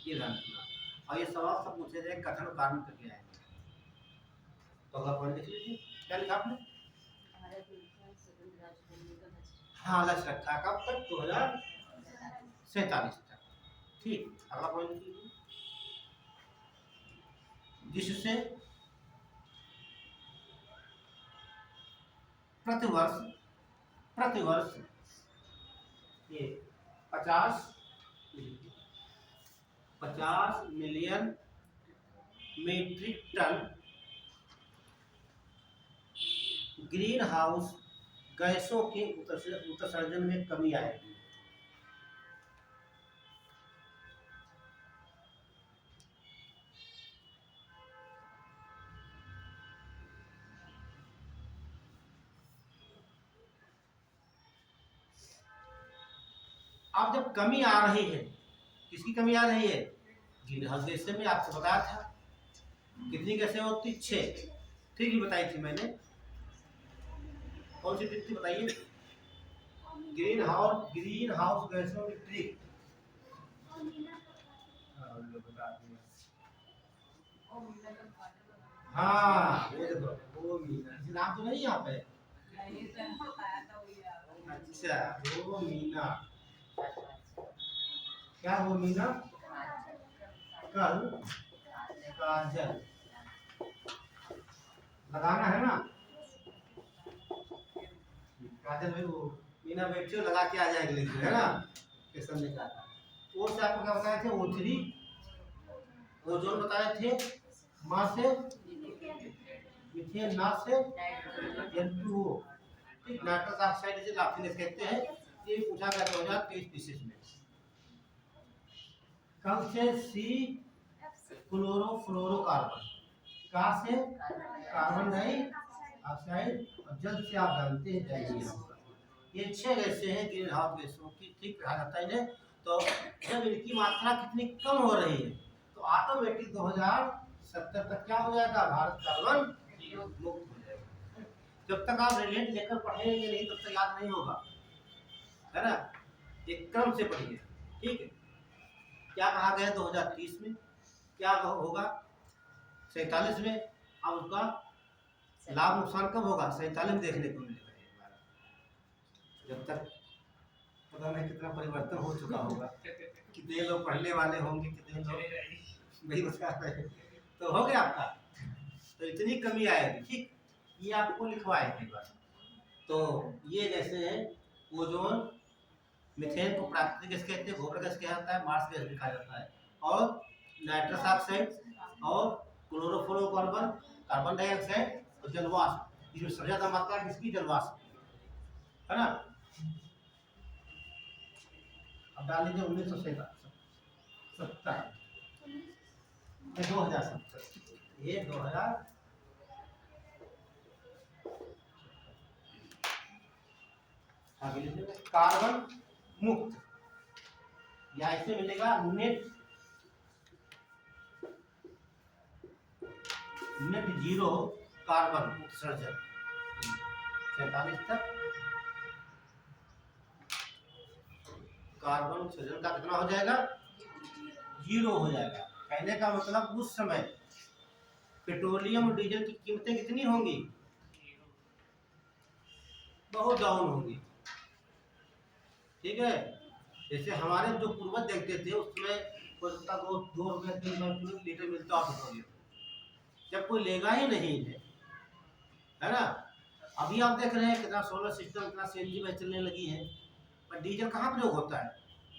ये ध्यान रखना। और ये सवाल सब पूछे जाए कथन कारण करके आएंगे। तो अगला पॉइंट देख लीजिए। क्या लिखा आपने? भारत में संघ राज्य बनने का लक्ष्य। हाँ, लक्ष्य रखा कब तक? 2047 तक। ठीक, अगला पॉइंट कीजिए। जिससे प्रतिवर्ष ये 50 million metric ton greenhouse गैसों के उत्सर्जन में कमी आएगी। अब जब कमी आ रही है, किसकी कमी आ रही है? ग्रीन हाउस गैस में। आपको बताया था कितनी गैसें होती? 6। ठीक ही बताई थी मैंने। कौन सी थी बताइए? ग्रीन हाउस गैसों की ट्रिक। हाँ, वो देखो, वो मीना नाम तो नहीं यहाँ पे। अच्छा, वो मीना। क्या वो मीना? कल काजल लगाना है ना? काजल भाई, वो मीना बैठी हो, लगा के आ जाएगी, लेकिन है ना? कैसे निकाला? वो से आपको क्या बताए थे? O3 ओजोन बताए थे, माँ से मीथेन, ना से N2O। ठीक, नाइट्रस ऑक्साइड जिसे लाफिंग गैस कहते हैं। ये पूछा गया 2023 में। कब से? C chlorofluorocarbon. का से? Carbon dioxide. और जल से आप जानते हैं जलीय। ये 6 गैसें हैं ग्रीन हाउस गैसों की। ठीक कहा जाता है इन्हें। तो जब इनकी मात्रा कितनी कम हो रही है तो ऑटोमेटिक 2070 तक क्या हो जाएगा? भारत कार्बन मुक्त हो जाएगा। जब तक आप रिलेट लेकर पढ़ेंगे नहीं तब तक याद नहीं होगा, है ना? एक क्रम से पढ़िए। ठीक है, क्या कहा गया 2030 में? क्या होगा 47 में? अब उसका लाभ नुकसान कब होगा? 47 में देखने को मिलेगा। जब तक पता नहीं कितना परिवर्तन हो चुका होगा, कितने लोग पढ़ने वाले होंगे, कितने लोग नहीं बता रहे। तो हो गया आपका। तो इतनी कमी आएगी। ठीक, ये आपको लिखवाए थे बात। तो ये जैसे है ओजोन, मीथेन को प्राकृतिक गैस कहते हैं, गोबर गैस कहा जाता है, मार्स गैस भी कहा जाता है, और नाइट्रस ऑक्साइड और क्लोरोफ्लोरोकार्बन, कार्बन डाइऑक्साइड और जलवाष्प। इसमें सबसे ज्यादा मात्रा किसकी? जलवाष्प, है ना? अब डाल लीजिए 1970, 2070, ये 2000 आगे लिखिए कार्बन मुक्त, या इससे मिलेगा नेट जीरो कार्बन उत्सर्जन 47 तक। कार्बन उत्सर्जन का कितना हो जाएगा? 0 हो जाएगा। कहने का मतलब उस समय पेट्रोलियम और डीजल की कीमतें कितनी होंगी? बहुत डाउन होंगी। ठीक है, जैसे हमारे जो पूर्वज देखते थे उसमें दो रुपये 3 रुपये लीटर मिलता पेट्रोलियम, जब कोई लेगा ही नहीं है ना? अभी आप देख रहे हैं कितना सोलर सिस्टम, कितना सीएनजी में चलने लगी है, पर डीजल कहाँ प्रयोग होता है?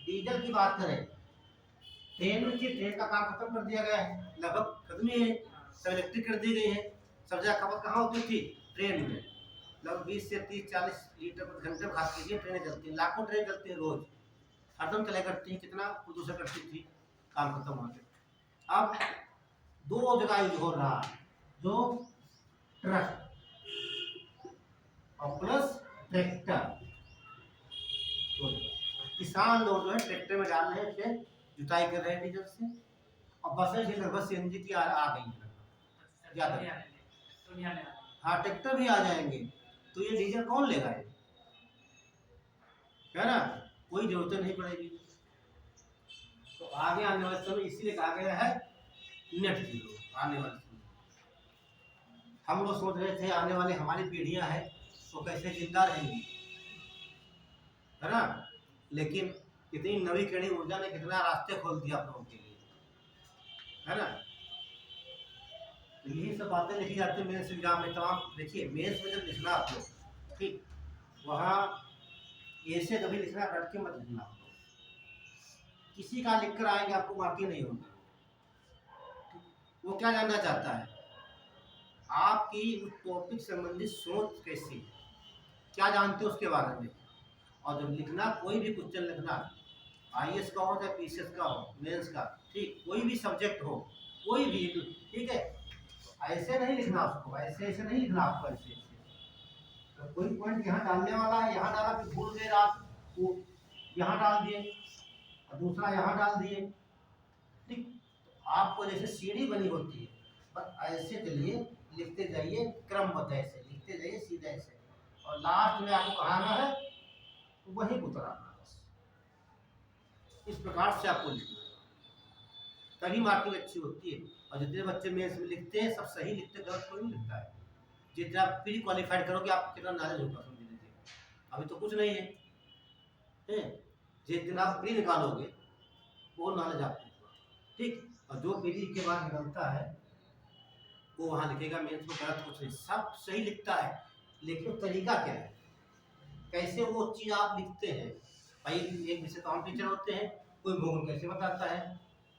डीजल की बात करें, ट्रेन का काम खत्म कर दिया गया है, लगभग खत्म ही है, सब इलेक्ट्रिक कर दी गई है। सब जगह खपत कहाँ होती थी? ट्रेन में। लगभग 20 से 30-40 लीटर प्रति घंटे भाग कीजिए, ट्रेनें चलती हैं, लाखों ट्रेन चलती है रोज, हरदम चला करती है। कितना प्रदूषण करती थी, काम खत्म हो गया। अब 2 जगह यूज हो रहा है, जो ट्रक और प्लस ट्रैक्टर। तो किसान लोग जो है ट्रैक्टर में डाल रहे हैं, फिर जुताई कर रहे हैं डीजल से, और बसें भी लगभग सीएनजी की आ गई है ज्यादा। हाँ, ट्रैक्टर भी आ जाएंगे, तो ये डीजल कौन लेगा? है ना? कोई जरूरत नहीं पड़ेगी। तो आगे आने वाले समय इसीलिए कहा गया है नेट जीरो आने वाले समय, हम लोग सोच रहे थे आने वाली हमारी पीढ़ियां हैं वो कैसे जिंदा रहेंगी, है ना। लेकिन इतनी नवीकरणीय ऊर्जा ने कितना रास्ते खोल दिया आप लोगों के लिए, है ना। तो यही सब बातें लिखी जाती है मेंस एग्जाम में। तमाम देखिए मेंस में जब लिखना आप लोग, ठीक, वहाँ ऐसे कभी लिखना, रट के मत लिखना आप लोग। किसी का लिख कर आएंगे आपको बाकी नहीं होगा। वो क्या जानना चाहता है, आपकी उस टॉपिक संबंधित सोच कैसी है, क्या जानते हो उसके बारे में। और जब लिखना, कोई भी क्वेश्चन लिखना, आईएएस का हो चाहे पीसीएस का हो, मेंस का, ठीक, कोई भी सब्जेक्ट हो, कोई भी, ठीक है, ऐसे नहीं लिखना उसको, ऐसे ऐसे नहीं लिखना आपको, ऐसे ऐसे। तो कोई पॉइंट यहाँ डालने वाला है, यहाँ डाला, फिर भूल गए आप, वो यहाँ डाल दिए और दूसरा यहाँ डाल दिए, ठीक। तो आपको जैसे सीढ़ी बनी होती है, बस ऐसे चलिए, लिखते जाइए क्रमबद्ध, ऐसे लिखते जाइए सीधा ऐसे, और लास्ट में आपको कहाँ आना है, वहीं उतराना, बस इस प्रकार से आपको लिखना है, तभी मार्किंग अच्छी होती है। और जितने बच्चे मेंस में लिखते हैं सब सही लिखते, गलत कोई नहीं लिखता है। जितना आप प्री क्वालिफाइड करोगे आपको कितना नॉलेज होगा समझ लीजिए, अभी तो कुछ नहीं है, जितना आप प्री निकालोगे वो नॉलेज आपको होगा, ठीक। और जो प्री के बाद निकलता है वो वहाँ लिखेगा मेंस में गलत कुछ नहीं, सब सही लिखता है, लेकिन तरीका क्या है, कैसे वो चीज़ आप लिखते हैं। भाई एक विषय तो हम टीचर होते हैं, कोई भूगोल कैसे बताता है,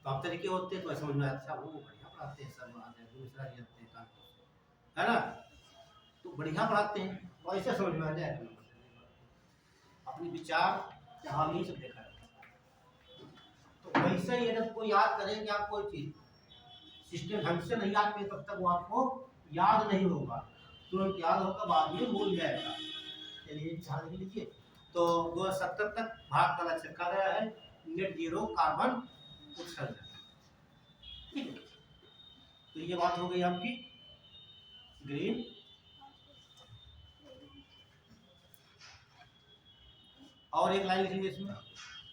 तो आप तरीके होते हैं तो समझ में आता है, वो बढ़िया पढ़ाते हैं सर, वहाँ दूसरा ही आते हैं कानपुर से, है ना, तो बढ़िया पढ़ाते हैं, तो ऐसे समझ में आ जाए अपनी विचार हम ही सब देखा है। तो वैसे ही अगर कोई याद करें कि आप कोई चीज़ सिस्टम ढंग से नहीं याद करें तब तक वो आपको याद नहीं होगा, तुरंत याद होगा, बाद में भूल जाएगा। चलिए ध्यान लीजिए, तो 2070 तक भारत का लक्ष्य रखा गया है नेट जीरो कार्बन उत्सर्जन, ठीक है। तो ये बात हो गई आपकी ग्रीन। और एक लाइन लिखेंगे इसमें,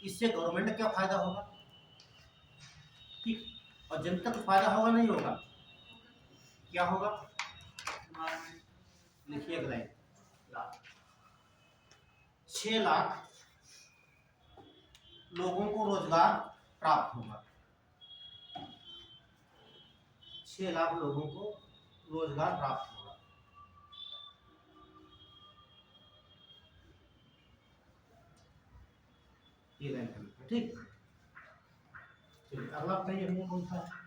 इससे गवर्नमेंट का क्या फायदा होगा, ठीक, और जनता को फायदा होगा नहीं होगा, क्या होगा, लिखिए एक लाइन, 6 लाख लोगों को रोजगार प्राप्त होगा, 6 लाख लोगों को रोजगार प्राप्त होगा। ये लाइन करना है, ठीक। चलिए अगला बताइए भैया कौन सा है।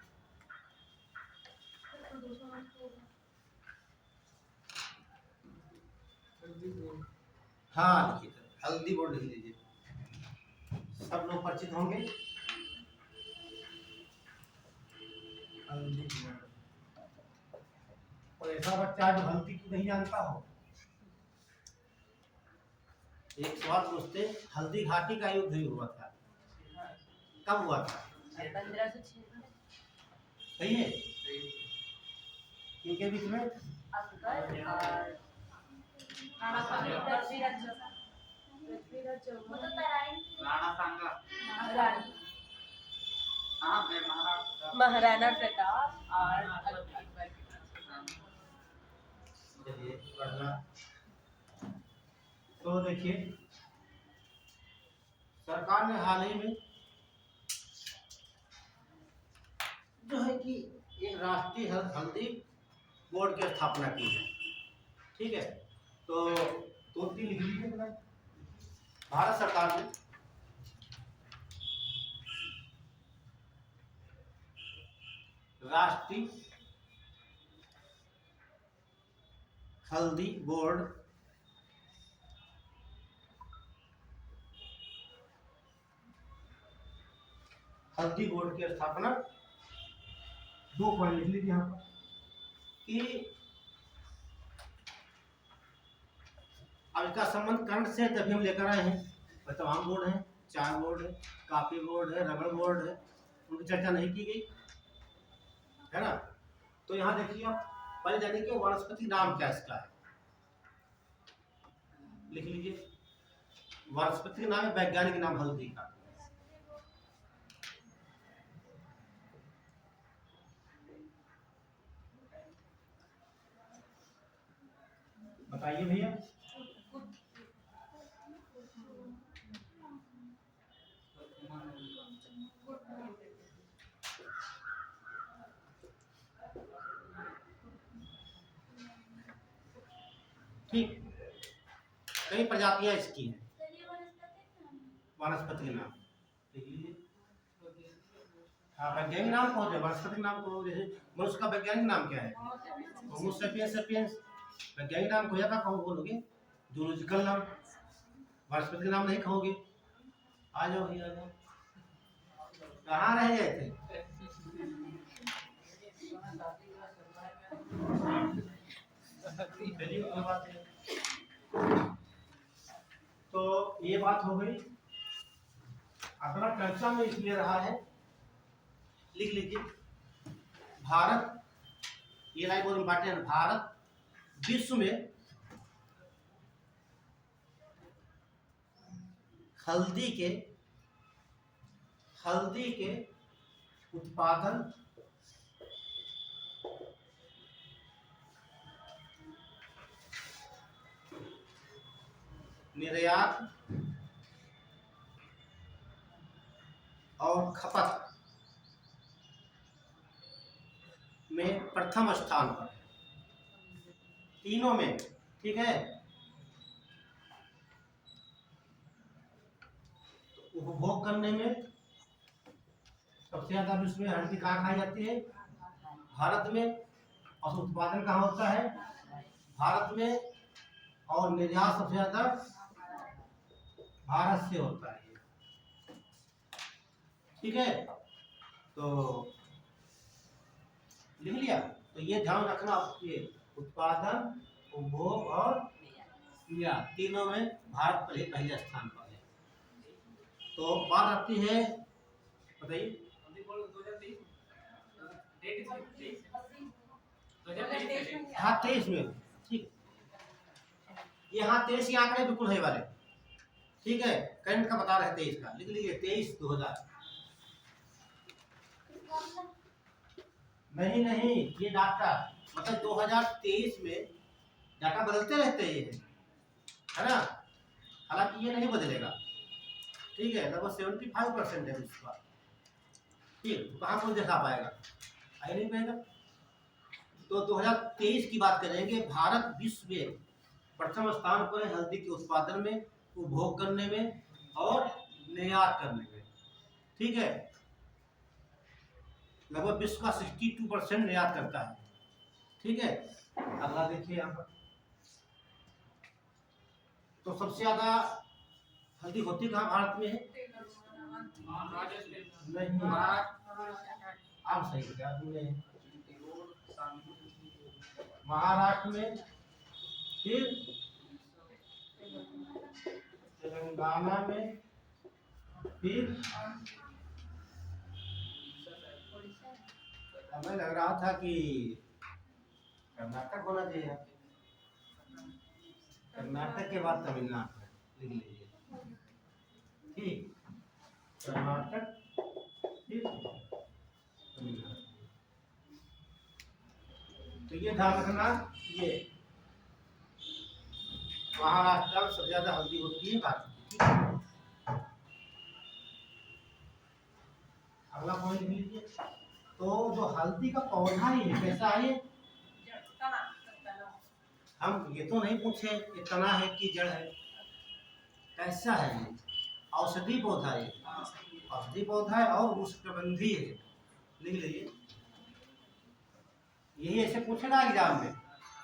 हाँ लिखिए, हल्दी बोर्ड लिख लीजिए, सब लोग परिचित होंगे, हल्दी बोर्ड। और ऐसा बच्चा जो हल्दी को नहीं जानता हो, एक सवाल पूछते, हल्दी घाटी का युद्ध हुआ था, कब हुआ था, 1506 सही है, किनके बीच में, अकबर और राणा पृथ्वीराज वो तो तराइन राणा सांगा, महाराणा प्रताप और अकबर। चलिए पढ़ना। तो देखिए सरकार ने हाल ही में जो है कि एक राष्ट्रीय हल्दी बोर्ड की स्थापना की है, ठीक है। तो 2-3 लिख लीजिए ना। भारत सरकार ने राष्ट्रीय हल्दी बोर्ड हल्दी बोर्ड की स्थापना, 2 पॉइंट लिख लीजिए यहाँ पर कि अब इसका संबंध करंट से तभी हम लेकर आए हैं। तमाम बोर्ड हैं, 4 बोर्ड है, काफी बोर्ड है, रबड़ बोर्ड है, उनकी चर्चा नहीं की गई, है ना। तो यहाँ देखिए आप पहले जानिए कि वनस्पति नाम क्या इसका है, लिख लीजिए, वनस्पति नाम है, वैज्ञानिक नाम हल्दी का, बताइए भैया। ठीक, कई प्रजातियां इसकी हैं। वनस्पति के नाम लिख लीजिए। हाँ, वैज्ञानिक नाम कौन है? वनस्पति नाम को, जैसे मनुष्य का वैज्ञानिक नाम क्या है? होमो सेपियंस सेपियंस। वैज्ञानिक नाम खोजा था, कहो बोलोगे? जूलॉजिकल नाम। वनस्पति के नाम नहीं कहोगे। आ जाओ भैया, आ जाओ। कहाँ रह गए थे? चलिए, कोई बात नहीं। तो ये बात हो गई। अगला चर्चा में इसलिए रहा है, लिख लीजिए। भारत, ये लाइन बहुत इंपॉर्टेंट है। भारत विश्व में हल्दी के उत्पादन, निर्यात और खपत में प्रथम स्थान पर है, तीनों में। ठीक है, तो उपभोग करने में सबसे ज्यादा विश्व में हल्दी कहाँ खाई जाती है? भारत में। और उत्पादन कहाँ होता है? भारत में। और निर्यात सबसे ज्यादा भारत से होता है। ठीक है, तो लिख लिया। तो ये ध्यान रखना, आपके उत्पादन, उपभोग और निर्यात तीनों में भारत पहले स्थान पर है। तो बात आती है, बताइए। हाँ, 23 में। ठीक, ये हाँ 23 के आंकड़े बिल्कुल है वाले। ठीक है, करंट का बता रहे 23 का, लिख लीजिए। 23/2000। नहीं, ये डाटा मतलब 2023 में डाटा बदलते रहते हैं, ये है ना। हालांकि ये नहीं बदलेगा। ठीक है, लगभग 75% है इसका। ठीक, तो कहाँ कोई दिखा पाएगा? आई नहीं पाएगा। तो 2023 की बात करेंगे। भारत विश्व में प्रथम स्थान पर है हल्दी के उत्पादन में, उपभोग करने में और निर्यात करने में। ठीक है, लगभग विश्व का 62% निर्यात करता है। ठीक है, अगला देखिए यहाँ पर। तो सबसे ज्यादा हल्दी होती कहाँ भारत में है? नहीं, आप सही क्या बोले, महाराष्ट्र में, फिर तेलंगाना में, फिर हमें लग रहा था कि कर्नाटक होना चाहिए। कर्नाटक के बाद तमिलनाडु, लिख लीजिए। ठीक, कर्नाटक, फिर तमिलनाडु। तो ये ध्यान रखना, ये महाराष्ट्र में सबसे ज्यादा हल्दी होती है भारत की। अगला पॉइंट लिख लीजिए। तो जो हल्दी का पौधा है कैसा है? हम ये तो नहीं पूछे कि तना है कि जड़ है, कैसा है? ये औषधि पौधा है, औषधि पौधा है और उष्णकटिबंधीय है, लिख लीजिए। यही ऐसे पूछेगा एग्जाम में।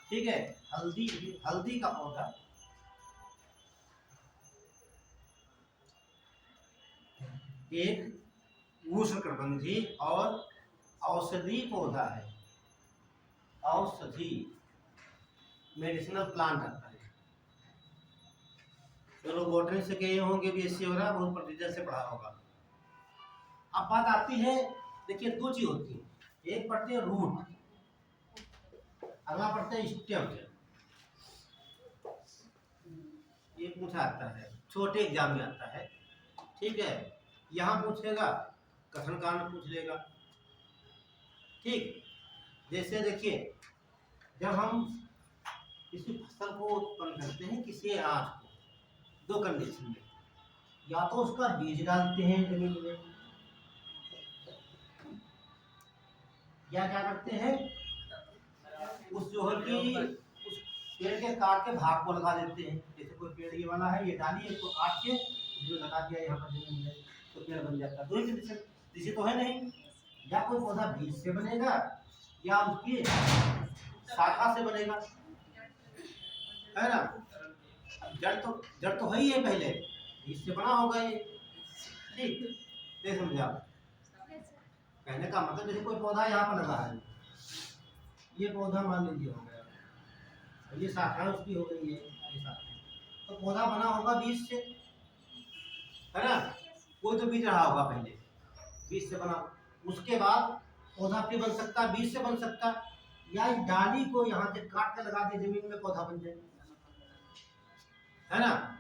ठीक है, हल्दी का पौधा एक उष्णकटिबंधीय और औषधि पौधा है। औषधि, मेडिसिनल प्लांट आता है। जो लोग बॉटनी से गए होंगे, बीएससी वगैरह, बहुत प्रोसीजर से पढ़ा होगा। अब बात आती है, देखिए दो चीज होती है, एक पढ़ते हैं रूट, अगला पढ़ते हैं स्टेम। ये पूछा आता है, छोटे एग्जाम में आता है। ठीक है, यहाँ पूछेगा, कथन कांड पूछ लेगा। ठीक, जैसे देखिए, जब हम किसी फसल को उत्पन्न करते हैं, किसी अनाज को, दो कंडीशन में। या तो उसका बीज डालते हैं जमीन में, या क्या करते हैं, उस जो है कि उस पेड़ के काट के भाग को लगा देते हैं। जैसे कोई पेड़ ये वाला है, ये डाली, इसको काट के जो लगा दिया यहाँ पर जमीन में, तो पेड़ बन जाता है। दो ही कंडीशन, किसी तो है नहीं। या कोई पौधा बीज से बनेगा, या उसकी शाखा से बनेगा, है ना। जड़ तो है ही है पहले, इससे बना होगा ये। ठीक, ये समझे आप। कहने का मतलब जैसे कोई पौधा यहाँ पर लगा है, ये पौधा मान लीजिए हो गया, ये शाखा उसकी हो गई है, ये शाखा, तो पौधा बना होगा बीज से, है ना। कोई तो बीज रहा होगा पहले, बीज से बना, उसके बाद पौधा फिर बन सकता है, बीज से बन सकता है, या इस डाली को यहाँ से काट कर लगा दे जमीन में, पौधा बन जाए, है ना।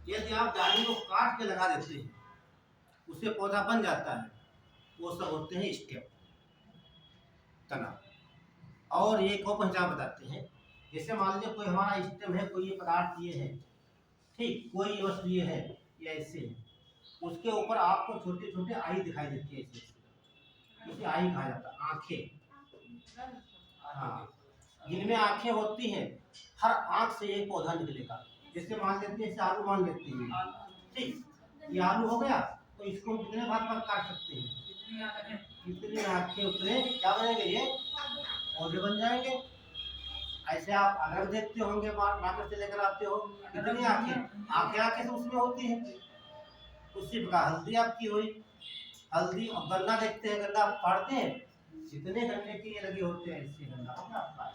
यदि आप डाली को काट के लगा देते हैं, उससे पौधा बन जाता है, वो सब होते हैं स्टेम, तना। और एक और पहचान बताते हैं, जैसे मान लीजिए कोई हमारा स्टेम है, कोई ये पदार्थ ये है, ठीक, कोई वस्तु ये है, या ऐसे है, उसके ऊपर आपको छोटे छोटे आई दिखाई देती है, इसे आई कहा जाता है, आंखें। हाँ, जिनमें आंखें होती हैं, हर आंख से एक पौधा निकलेगा। जैसे मान लेते हैं, आलू मान लेते हैं, ठीक, ये आलू हो गया, तो इसको कितने भाग पर काट सकते हैं, जितनी आंखें उतने क्या बनेंगे, ये पौधे बन जाएंगे। ऐसे आप अगर देखते होंगे, मार्केट से लेकर आते हो, कितनी आंखें तो उसमें होती हैं। उसी प्रकार हल्दी आपकी हुई, हल्दी, और गन्ना देखते हैं, गन्ना फाड़ते हैं, जितने गन्ने के ये लगे होते हैं, इससे गन्ना होगा।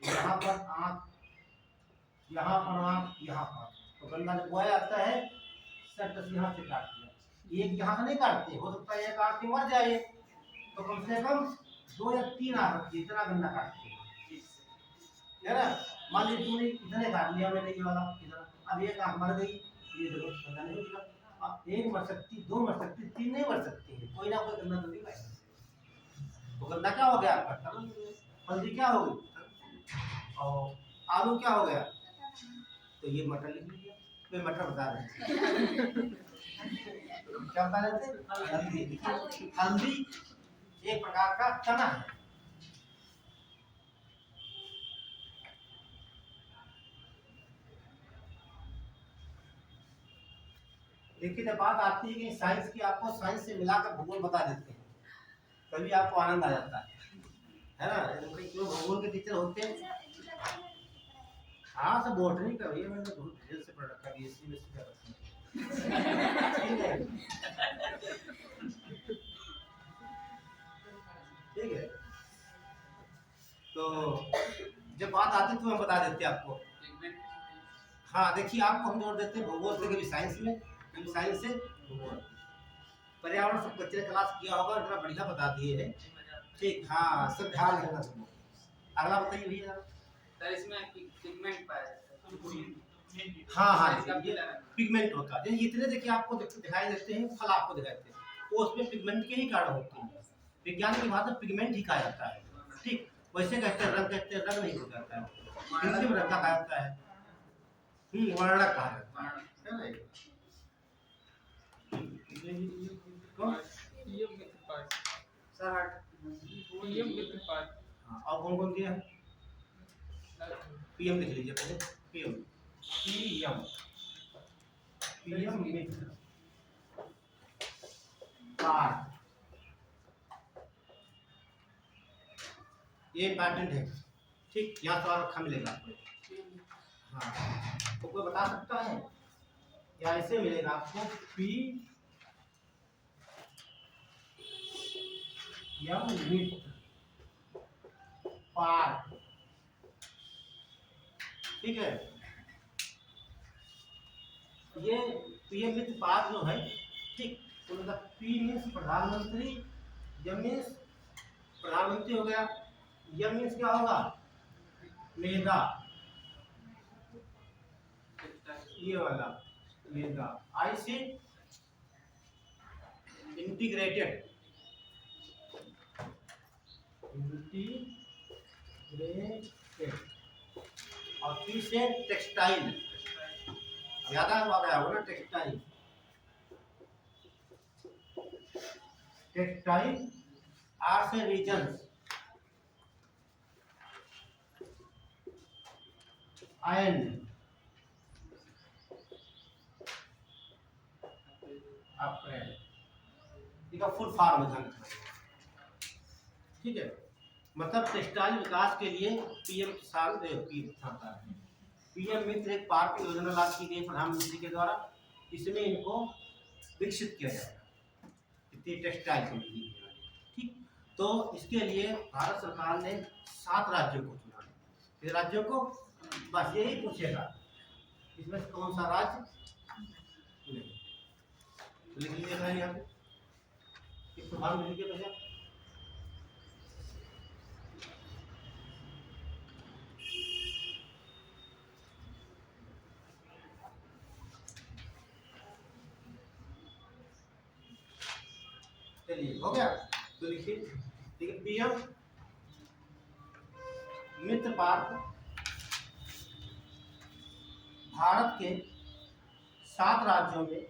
यहाँ पर आँख, यहाँ पर आँख, यहाँ पर, तो गन्ना जब बोया जाता है, सर यहाँ से काट दिया, एक यहाँ से नहीं काटते, हो सकता है एक आँख के मर जाए, तो कम से कम 2 या 3 आँख जितना गन्ना काटते हैं, है ना। मान लीजिए तूने इतने काट लिया, मैंने ये वाला इतना, अब एक आँख मर गई, ये देखो गन्ना नहीं निकला। अब एक मर सकती, 2 मर सकती, 3 नहीं मर सकती है, कोई ना कोई गन्ना तो नहीं पाएगा। तो गन्ना क्या हो गया आपका, हल्दी क्या हो गई, और आलू क्या हो गया, तो ये मटर लिख लीजिए, मैं मटर बता रहे हैं। क्या बता रहे थे, हल्दी। हल्दी एक प्रकार का तना है। देखिए, जब बात आती है कि साइंस की, आपको साइंस से मिलाकर भूगोल बता देते हैं, तभी आपको आनंद आ जाता है ना। क्यों भूगोल के टीचर होते हैं। हाँ, सब बोटनी का भैया, मैंने बहुत डिटेल से पढ़ रखा है, बीएससी में सीखा ठीक है, ठीक है। तो जब बात आती है तो हम बता देते हैं आपको। हाँ, देखिए, आपको हम जोड़ देते हैं भूगोल से, कभी साइंस में, कभी साइंस से भूगोल। पर्यावरण सब बच्चे ने क्लास किया होगा, इतना बढ़िया बता दिए है, ठीक। हाँ, सब ध्यान रखना तुम। अगला बताइए भैया। सर, इसमें पिगमेंट पाया जाता है। हाँ हाँ, पिगमेंट होता है। इतने देखिए आपको दिखाई देते हैं, फल आपको दिखाई देते हैं, वो उसमें पिगमेंट के ही कारण होते हैं। विज्ञान की भाषा पिगमेंट ही कहा जाता है, ठीक। वैसे कहते हैं रंग, कहते हैं रंग नहीं हो जाता है, कृत्रिम रंग कहा जाता है, वर्णक कहा जाता है। और कौन कौन दिया है, पीएम लिख लीजिए पहले, पीएम, पीएम, पीएम मित्र पार्ट, ये इंपॉर्टेंट है, ठीक। यहाँ सवाल रखा मिलेगा आपको। हाँ, तो कोई बता सकता है, या ऐसे मिलेगा आपको, पी एम मित्र पार्ट, ठीक है। ये पीएम मित्र पार्ट जो है, ठीक, तो मतलब पी मीन्स प्रधानमंत्री, एम मीन्स प्रधानमंत्री हो गया, एम मीन्स क्या होगा, मेगा, ये वाला मेगा, आई से इंटीग्रेटेड, इंटीग्रेटेड, और टी से टेक्सटाइल, याद आ गया होगा ना, टेक्सटाइल, टेक्सटाइल। आर से रीजन, एंड अप्रैल, इसका फुल फॉर्म ध्यान रखना, ठीक है। मतलब टेक्सटाइल विकास के लिए पीएम किसान पीएम मित्र एक पार्क योजना लागू की गई प्रधानमंत्री के द्वारा, इसमें इनको विकसित किया जाएगा, इतनी टेक्सटाइल कंपनी, ठीक। तो इसके लिए भारत सरकार ने 7 राज्यों को चुना, फिर राज्यों को बस यही पूछेगा इसमें से कौन सा राज्य नहीं, तो लिख लीजिएगा यहाँ पे इस प्रभाव में लिखिए भैया। चलिए हो गया, तो लिखिए, ठीक है। पीएम मित्र पार्क भारत के 7 राज्यों में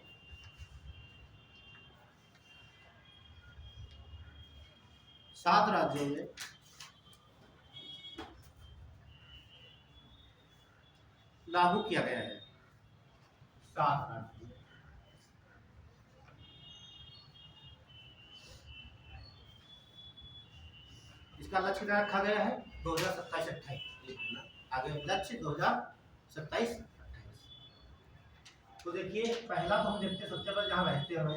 7 राज्यों में लागू किया गया है, 7 राज्यों में। इसका लक्ष्य क्या रखा गया है? 2027-28, आगे लक्ष्य 2027-28। तो देखिए पहला तो हम देखते हैं, सबसे पहले जहाँ रहते हैं हो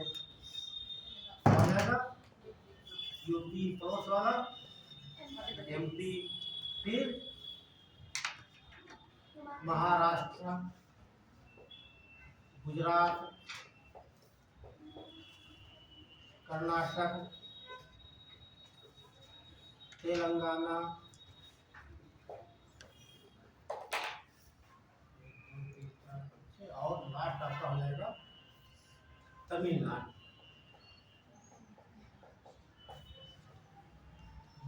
जाएगा यूपी पड़ोस वाला, एमपी, फिर महाराष्ट्र, गुजरात, कर्नाटक, तेलंगाना, और लास्ट आपका हो जाएगा तमिलनाडु।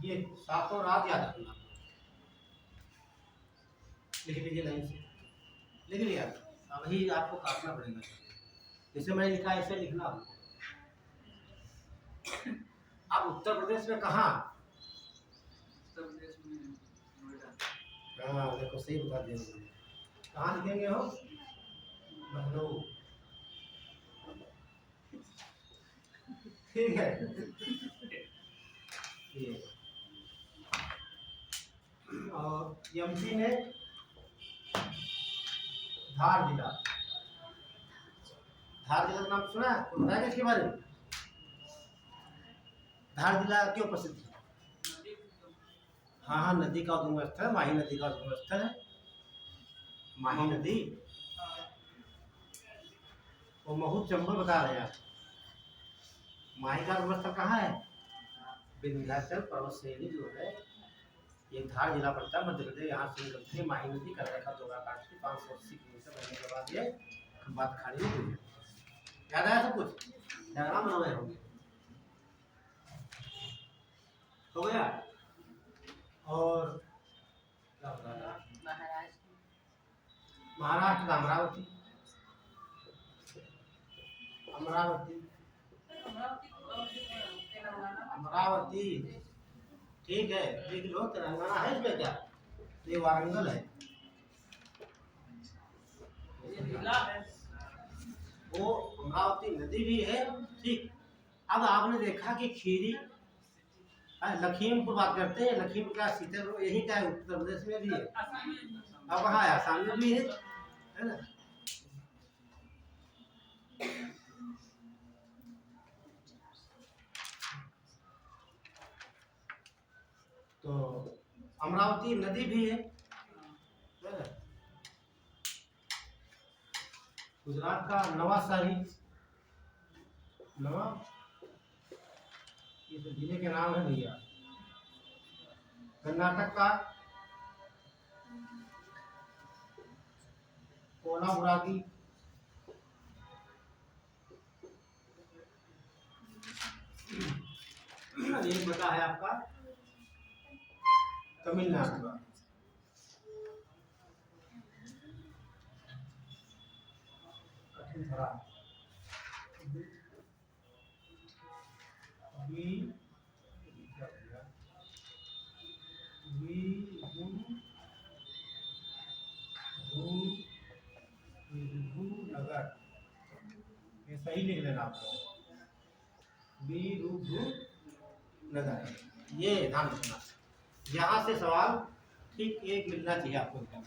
ये 7 राज्य याद रखना, लिख लीजिए लाइन से, लिख लिया। अब ही आपको काटना पड़ेगा, जैसे मैंने लिखा ऐसे लिखना। अब उत्तर प्रदेश में कहाँ? उत्तर प्रदेश में नोएडा। हाँ देखो सही बता दिया, कहाँ लिखेंगे हो? लखनऊ, ठीक है। ये और एमपी में धार जिला, धार जिला का नाम सुना है तो बताएगा इसके बारे में। धार जिला क्यों प्रसिद्ध है? हाँ हाँ, नदी का उद्गम स्थल, माही नदी का उद्गम स्थल है, माही नदी। वो महू चंबल बता रहे हैं आप, माही का उद्गम स्थल कहाँ है? विंध्याचल पर्वत श्रेणी जो है, ये धार जिला पड़ता है मध्य प्रदेश। यहाँ से निकलती है माही नदी, कर्नाटक का दोगा काट के 580 किलोमीटर रहने के बाद ये खंबात खाड़ी में हुई है। याद आया सब कुछ? डायग्राम बना हुए होंगे, हो गया। और क्या बताया? महाराष्ट्र का अमरावती, अमरावती, अमरावती, ठीक है, लिख लो। तेलंगाना है इसमें क्या? ये वारंगल है, वो अमरावती नदी भी है, ठीक। अब आपने देखा कि खीरी, लखीमपुर बात करते हैं, लखीमपुर का सीतर यही क्या है, उत्तर प्रदेश में भी है। अब वहाँ आसाम में भी है ना। तो अमरावती नदी भी है ना? गुजरात का नवासारी, नवा, ये तो जिले के नाम है भैया। कर्नाटक का कोलाबुरागी, ये बता है आपका तमिलनाडु का। वसुंधरा नगर, ये सही लिख लेना आपको, नगर। ये ध्यान रखना, यहाँ से सवाल ठीक एक मिलना चाहिए आपको एकदम।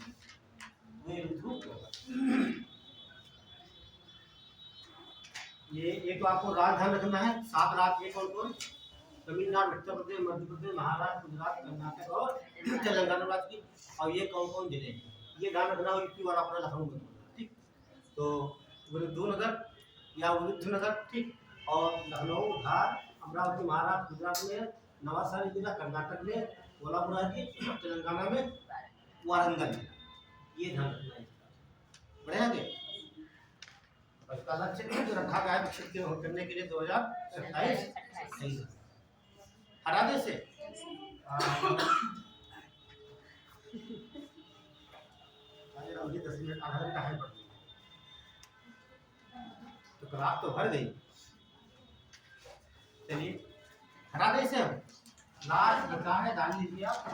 ये एक तो आपको राज्य ध्यान रखना है, 7 राज्य ये कौन कौन? तमिलनाडु, उत्तर प्रदेश, मध्य प्रदेश, महाराष्ट्र, गुजरात, कर्नाटक और तेलंगाना राज्य की। और ये कौन कौन जिले हैं ये ध्यान रखना, और यूपी वाला अपना लखनऊ में। ठीक, तो वृद्धनगर या वृद्धनगर, ठीक, और लखनऊ, धार, अमरावती महाराष्ट्र, गुजरात में, नवासारी जिला कर्नाटक में, कोल्हापुर की तेलंगाना में, वारंगल जिला, ये ध्यान रखना है। बढ़िया आगे इसका लक्ष्य जो रखा गया है विकसित करने के लिए 2027 हटा दे से मुझे 10 मिनट आधा घंटा है पढ़ने, तो ग्राफ तो भर गई। चलिए हटा दे से हम लास्ट बता है, डाल लीजिए आप।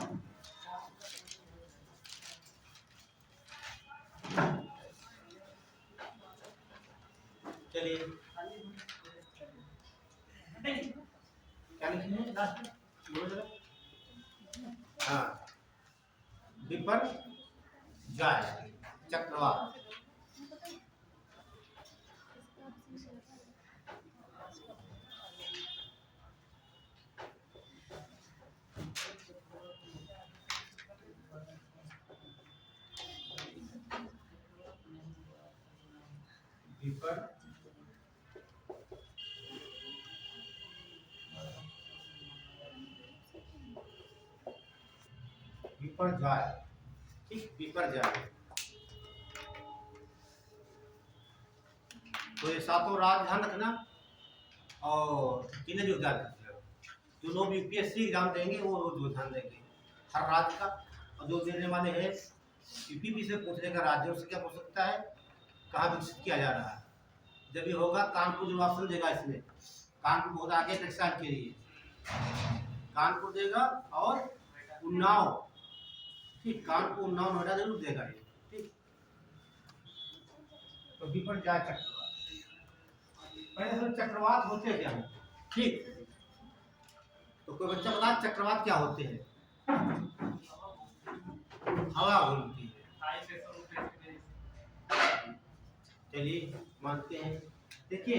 चलिए क्या लिखेंगे लास्ट में, बोलो जरा। हाँ, विपर्जय चक्रवात, विपर्जय, ठीक, विपर्जय। तो ये सातों राज्य ध्यान रखना, और जिले जो ध्यान रखना, जो लोग यूपीएससी एग्जाम देंगे वो जो ध्यान देंगे हर राज्य का। और जो देने वाले हैं यूपी से पूछने का राज्यों से क्या पूछ सकता है, कहाँ विकसित किया जा रहा है। जब ये होगा कानपुर जवाब ऑप्शन देगा, इसमें कानपुर बहुत आगे टेक्सटाइल के लिए कानपुर देगा, और उन्नाव, ठीक, कानपुर, उन्नाव, नोएडा जरूर देगा ये, ठीक। तो विपर्जय चक्रवात, पहले तो चक्रवात होते क्या हैं, ठीक। तो कोई बच्चा बता चक्रवात क्या होते हैं? हवा घूमती है। चलिए मानते हैं। देखिए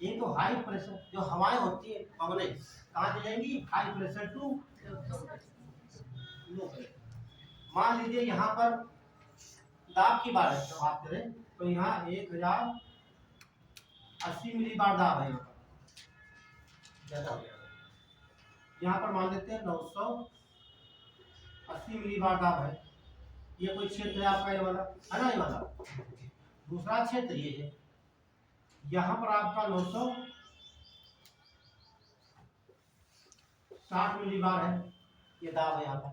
ये तो हाई प्रेशर जो हवाएं होती है पवने कहाँ चलेंगी, high pressure to low pressure. मान लीजिए यहाँ पर दाब की बात करें तो यहाँ 1080 मिली बार दाब है, ज्यादा हो गया। यहाँ पर मान लेते हैं 980 मिली बार दाब है। ये कोई क्षेत्र है आपका, ये वाला है ना, ये वाला। दूसरा क्षेत्र ये है, यहाँ पर आपका 960 मिली बार है, ये दाब है यहाँ पर।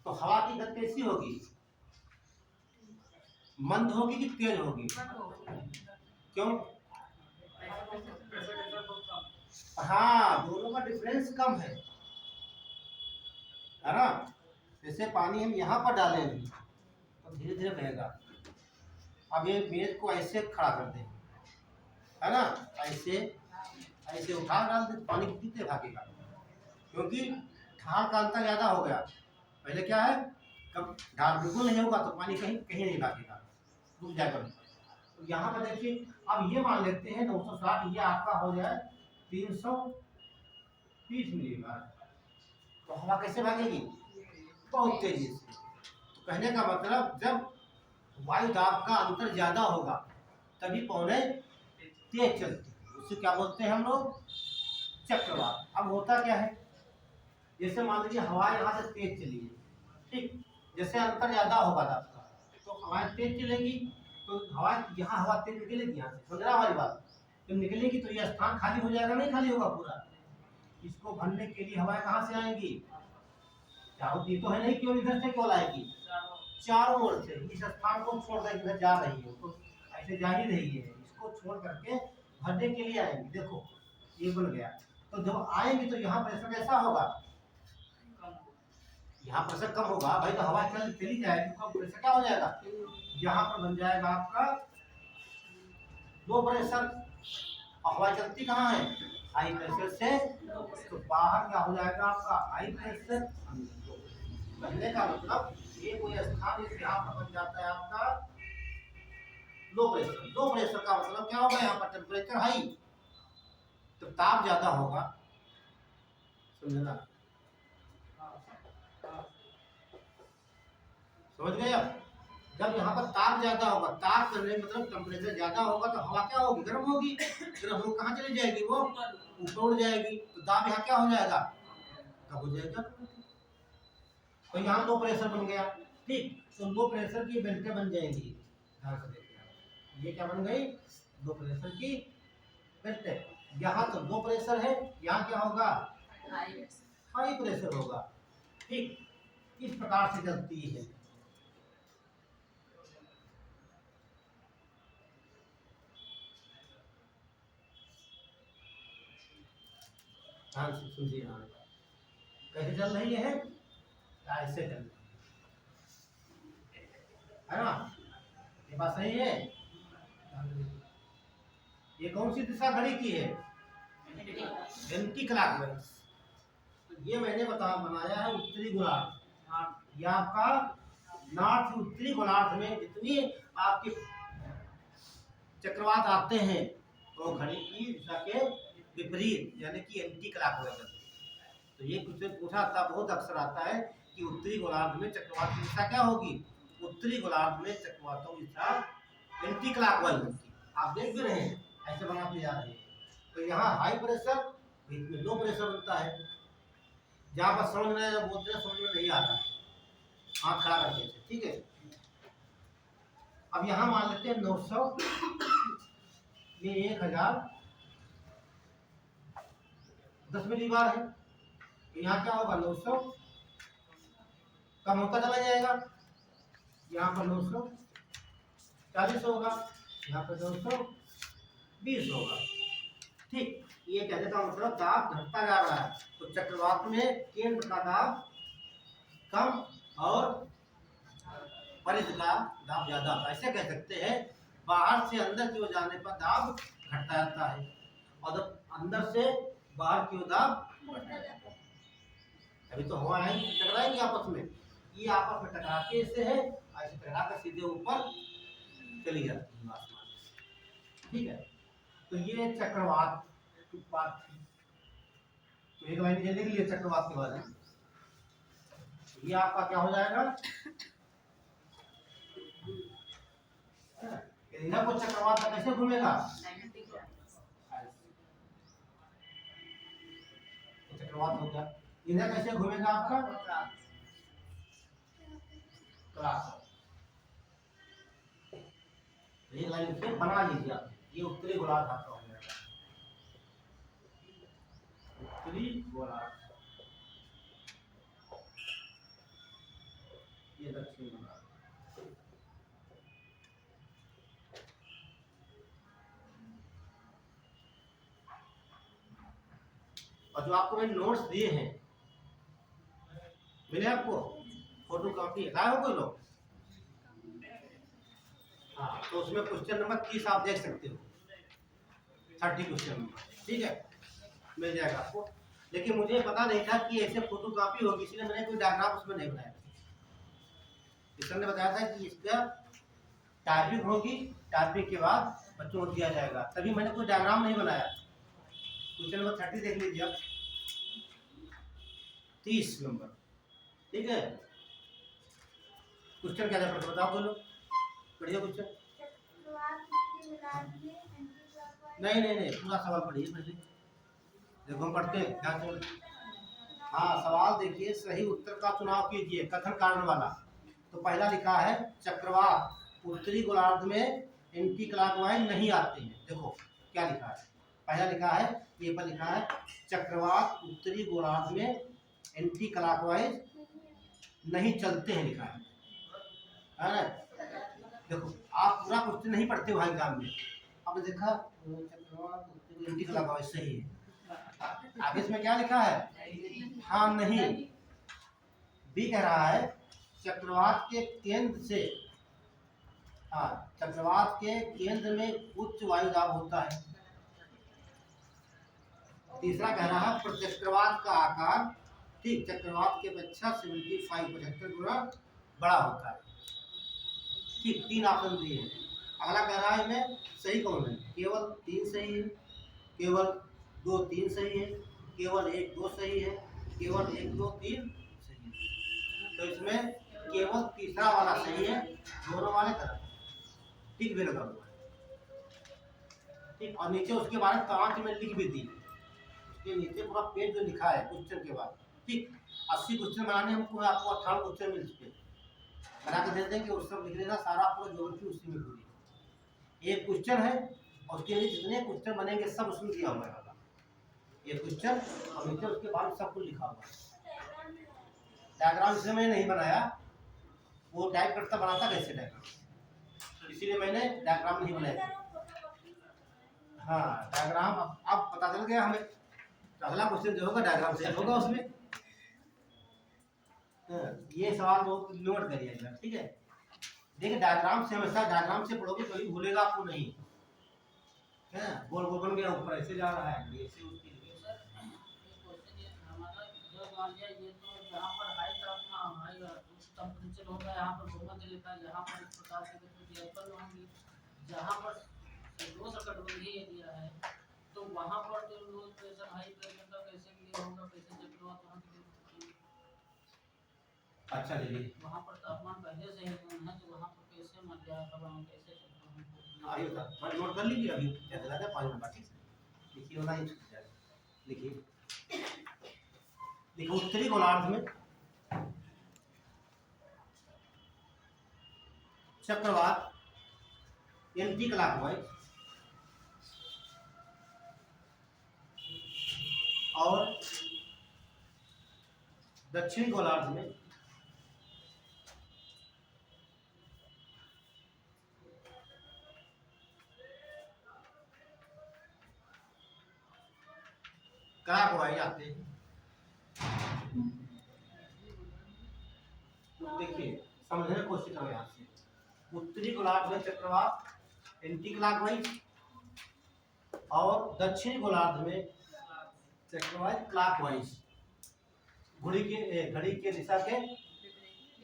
तो हवा की गति कैसी होगी, मंद होगी कि तेज होगी? क्यों? हाँ, दोनों का डिफरेंस कम है ना। जैसे पानी हम यहाँ पर डालेंगे तो धीरे धीरे बहेगा। अब ये मेज को ऐसे खड़ा कर दें, है ना, ऐसे ऐसे उठा डाल दे, पानी कितने भागेगा, क्योंकि ढाल का अंतर ज्यादा हो गया। पहले क्या है, कब ढाल बिल्कुल नहीं होगा तो पानी कहीं कहीं नहीं भागेगा, रुक जाएगा। तो यहाँ पर देखिए, अब ये मान लेते हैं 960, ये आपका हो जाए 330 मिली बार। तो हवा कैसे भागेगी, बहुत तेजी से। तो कहने का मतलब जब वायु दाब का अंतर ज्यादा होगा तभी पौने तेज चलती है, उससे क्या बोलते हैं हम लोग, चक्रवात। अब होता क्या है, जैसे मान लीजिए हवा यहाँ से तेज चली है, ठीक, जैसे अंतर ज्यादा होगा दाब का तो हवाएं तेज चलेगी, तो हवा यहाँ हवा तेज निकलेगी, यहाँ से समझ रहा हमारी बात। जब निकलेगी तो ये स्थान खाली हो जाएगा, नहीं खाली होगा पूरा। इसको भरने के लिए हवाएं कहाँ से आएंगी, चारों ये तो है नहीं केवल इधर से केवल आएगी, चारों ओर से। इस स्थान को छोड़ दें इधर जा रही हो तो ऐसे जा ही रही है, इसको छोड़ करके भरने के लिए आएंगे। देखो ये बन गया, तो जब आएंगे तो यहाँ प्रेशर कैसा होगा, यहाँ प्रेशर कम होगा भाई, तो हवा चली जाएगी तो प्रेशर क्या हो जाएगा, यहाँ पर बन जाएगा आपका लो प्रेशर। हवा चलती कहाँ है, हाई प्रेशर से, तो बाहर क्या हो जाएगा आपका हाई प्रेशर। कहने का मतलब ये कोई स्थान है यहाँ पर बन जाता है आपका लो प्रेशर। लो प्रेशर का मतलब क्या होगा, यहाँ पर टेम्परेचर हाई, तो ताप ज्यादा होगा, समझना, समझ गए आप। जब यहाँ पर ताप ज्यादा होगा, ताप करने मतलब टेम्परेचर ज्यादा होगा, तो हवा क्या होगी, गर्म होगी। गर्म हो कहाँ चली जाएगी, वो ऊपर उड़ जाएगी, तो दाब यहाँ क्या हो जाएगा, कब हो जाएगा। तो यहाँ लो प्रेशर बन गया, ठीक। तो लो प्रेशर की बेल्टें बन जाएंगी, ध्यान से देखिए, ये क्या बन गई, लो प्रेशर की बेल्टें। यहाँ तो लो प्रेशर है, यहाँ क्या होगा, हाई प्रेशर होगा, ठीक। इस प्रकार से चलती है। हाँ सुनिए, हाँ कैसे चल रही है, ऐसे चल रही है ना, ये बात सही है। ये कौन सी दिशा घड़ी की है, एंटी क्लॉकवाइज। ये मैंने बनाया है उत्तरी गोलार्ध, ये आपका नॉर्थ उत्तरी गोलार्ध में जितनी आपके चक्रवात आते हैं तो घड़ी की दिशा के विपरीत, यानी कि एंटी क्लॉकवाइज। तो ये कुछ पूछा आता, बहुत अक्सर आता है कि उत्तरी गोलार्ध में चक्रवात की दिशा क्या होगी, उत्तरी गोलार्ध में चक्रवातों की दिशा एंटी क्लॉकवाइज होगी। आप देख भी रहे हैं ऐसे बनाते जा रहे हैं। तो यहाँ हाई प्रेशर, बीच में लो प्रेशर बनता है। जहाँ पर समझ में बोलते हैं, समझ में नहीं आ रहा है, हाथ खड़ा करके, ठीक है। अब यहाँ मान लेते हैं 900, ये 1010 मिलीबार है, यहाँ क्या होगा 900, कम होता चला जाएगा, यहाँ पर 940 होगा, यहाँ पर 920 होगा, ठीक। ये कहने का मतलब दाब घटता जा रहा है, तो चक्रवात में केंद्र का दाब कम और परिध का दाब ज्यादा, ऐसे कह सकते हैं। बाहर से अंदर की ओर जाने पर दाब घटता जाता है, और जब अंदर से बाहर की ओर दाब बढ़ता जाता है। अभी तो हवा है, टकराएंगे आपस में, ये आपस में टकराते इससे है, ऐसे टकरा कर सीधे ऊपर चली जाती है आसमान, ठीक है। तो ये चक्रवात की बात थी। तो एक लाइन ये लिख लिया चक्रवात के बारे में। ये आपका क्या हो जाएगा, इधर को चक्रवात कैसे घूमेगा, चक्रवात हो गया। इधर कैसे घूमेगा आपका क्लास। एक लाइन से बना लीजिए आप, ये उत्तरी गोलार्ध आपका हो जाएगा, उत्तरी गोलार्ध, ये दक्षिण गोलार्ध। और जो आपको मैंने नोट्स दिए हैं, मिले आपको, फोटो कॉपी लाए हो कोई लोग, हाँ, तो उसमें क्वेश्चन नंबर 30 आप देख सकते हो, 30 क्वेश्चन नंबर, ठीक है, मिल जाएगा आपको। लेकिन मुझे पता नहीं था कि ऐसे फोटो कॉपी होगी, इसलिए मैंने कोई डायग्राम उसमें नहीं बनाया। टीचर ने बताया था कि इसका टाइपिंग होगी, टाइपिंग के बाद बच्चों को दिया जाएगा, तभी मैंने कोई डायग्राम नहीं बनाया। क्वेश्चन नंबर 30 देख लीजिए आप, 30 नंबर, ठीक है। क्वेश्चन क्या था बताओ, बोलो, पढ़िए क्वेश्चन। नहीं नहीं नहीं, पूरा सवाल पढ़िए पहले, देखो हम पढ़ते हैं ध्यान से। हाँ, सवाल देखिए, सही उत्तर का चुनाव कीजिए, कथन कारण वाला। तो पहला लिखा है चक्रवात उत्तरी गोलार्ध में एंटी क्लॉकवाइज नहीं आते हैं। देखो क्या लिखा है, पहला लिखा है, ये पर लिखा है चक्रवात उत्तरी गोलार्ध में एंटी क्लॉकवाइज नहीं चलते हैं, लिखा है ना। देखो आप पूरा क्वेश्चन नहीं पढ़ते हो एग्जाम में, आपने देखा चक्रवात एंटी क्लॉक वाइज सही है, आगे इसमें क्या लिखा है हाँ नहीं, बी कह रहा है चक्रवात के केंद्र से, हाँ चक्रवात के केंद्र में उच्च वायु दाब होता है। तीसरा कह रहा है प्रचक्रवात का आकार ठीक चक्रवात के अपेक्षा 75 गुना बड़ा होता है। ठीक 3 ऑप्शन दिए हैं। अगला कह रहा है इसमें सही कौन है, केवल 3 सही है, केवल 2 3 सही है, केवल 1 2 सही है, केवल 1 2 3 सही है। तो इसमें केवल तीसरा वाला सही है, दोनों वाले गलत है। ठीक भी लगा हुआ है। ठीक और नीचे उसके बारे में 5 में लिख भी दी, उसके नीचे पूरा पेज जो लिखा है क्वेश्चन के बाद। ठीक 80 क्वेश्चन बनाने हमको आपको 18 क्वेश्चन मिल चुके बना के दे देंगे, उस सब लिख लेना, सारा आपको ज्योग्राफी उसी में पूरी। एक क्वेश्चन है और उसके लिए जितने क्वेश्चन बनेंगे सब उसमें दिया हुआ है, ये क्वेश्चन और नीचे उसके बाद सब कुछ लिखा हुआ है। डायग्राम इसलिए मैंने नहीं बनाया, वो टाइप करता बनाता कैसे डायग्राम, इसीलिए मैंने डायग्राम नहीं बनाया। हाँ डायग्राम अब पता चल गया हमें, अगला क्वेश्चन जो होगा डायग्राम से होगा उसमें। ये सवाल बहुत नोट करिएगा, ठीक है। देखिए डायग्राम से हमेशा डायग्राम से पढ़ोगे कभी भूलेगा आपको नहीं है। गोल गोल बन गया ऊपर ऐसे जा रहा है, ऐसे उसके लिए ये तो यहाँ पर हाई तापमान हाई उच्च टेम्परेचर होगा, यहाँ पर भूमध्य रेखा, यहाँ पर इस प्रकार से एप्पल होंगी, जहाँ पर दो सकटबंदी एरिया है तो वहाँ पर तो लो प्रेशर हाई प्रेशर का कैसे क्लियर होगा, कैसे चक्रवात वहाँ क्लियर। अच्छा जी वहाँ पर तापमान पहले से ही कम है तो वहाँ पर कैसे मर जाएगा, वहाँ कैसे आइए बता नोट कर लीजिए, अभी क्या लगा 5 मिनट बाकी लिखिए वाला ही छूट जाएगा। लिखिए देखो उत्तरी गोलार्ध में चक्रवात एंटी क्लॉकवाइज और दक्षिण गोलार्ध में क्लॉकवाइज आते हैं। देखिए समझने की कोशिश करो यहाँ से, उत्तरी गोलार्ध में चक्रवात एंटी क्लॉकवाइज और दक्षिण गोलार्ध में चक्रवात क्लॉकवाइज, घड़ी के दिशा के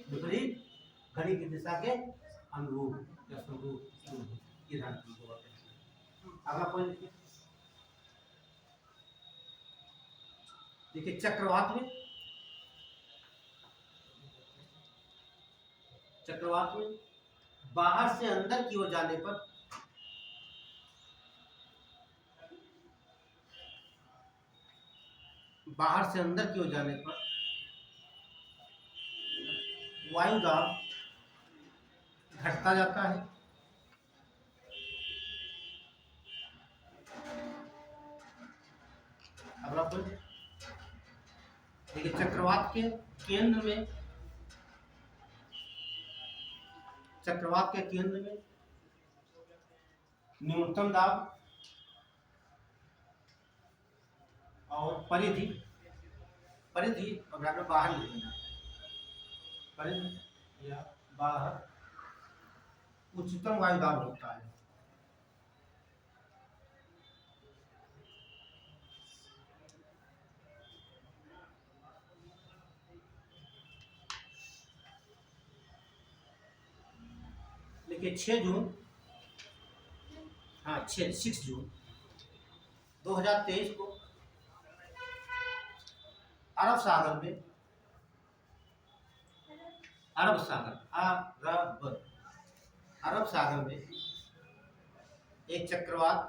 विपरीत, घड़ी की दिशा के अनुरूप या समरूप। ये ध्यान रखिए। अगला पॉइंट देखिए चक्रवात में बाहर से अंदर की ओर जाने पर वायु दाब घटता जाता है। अगला पॉइंट देखिए चक्रवात के केंद्र में न्यूनतम दाब और परिधि और बाहर निकलना, परिधि या बाहर उच्चतम वायु दाब होता है। देखिए 6 जून 2023 को अरब सागर में एक चक्रवात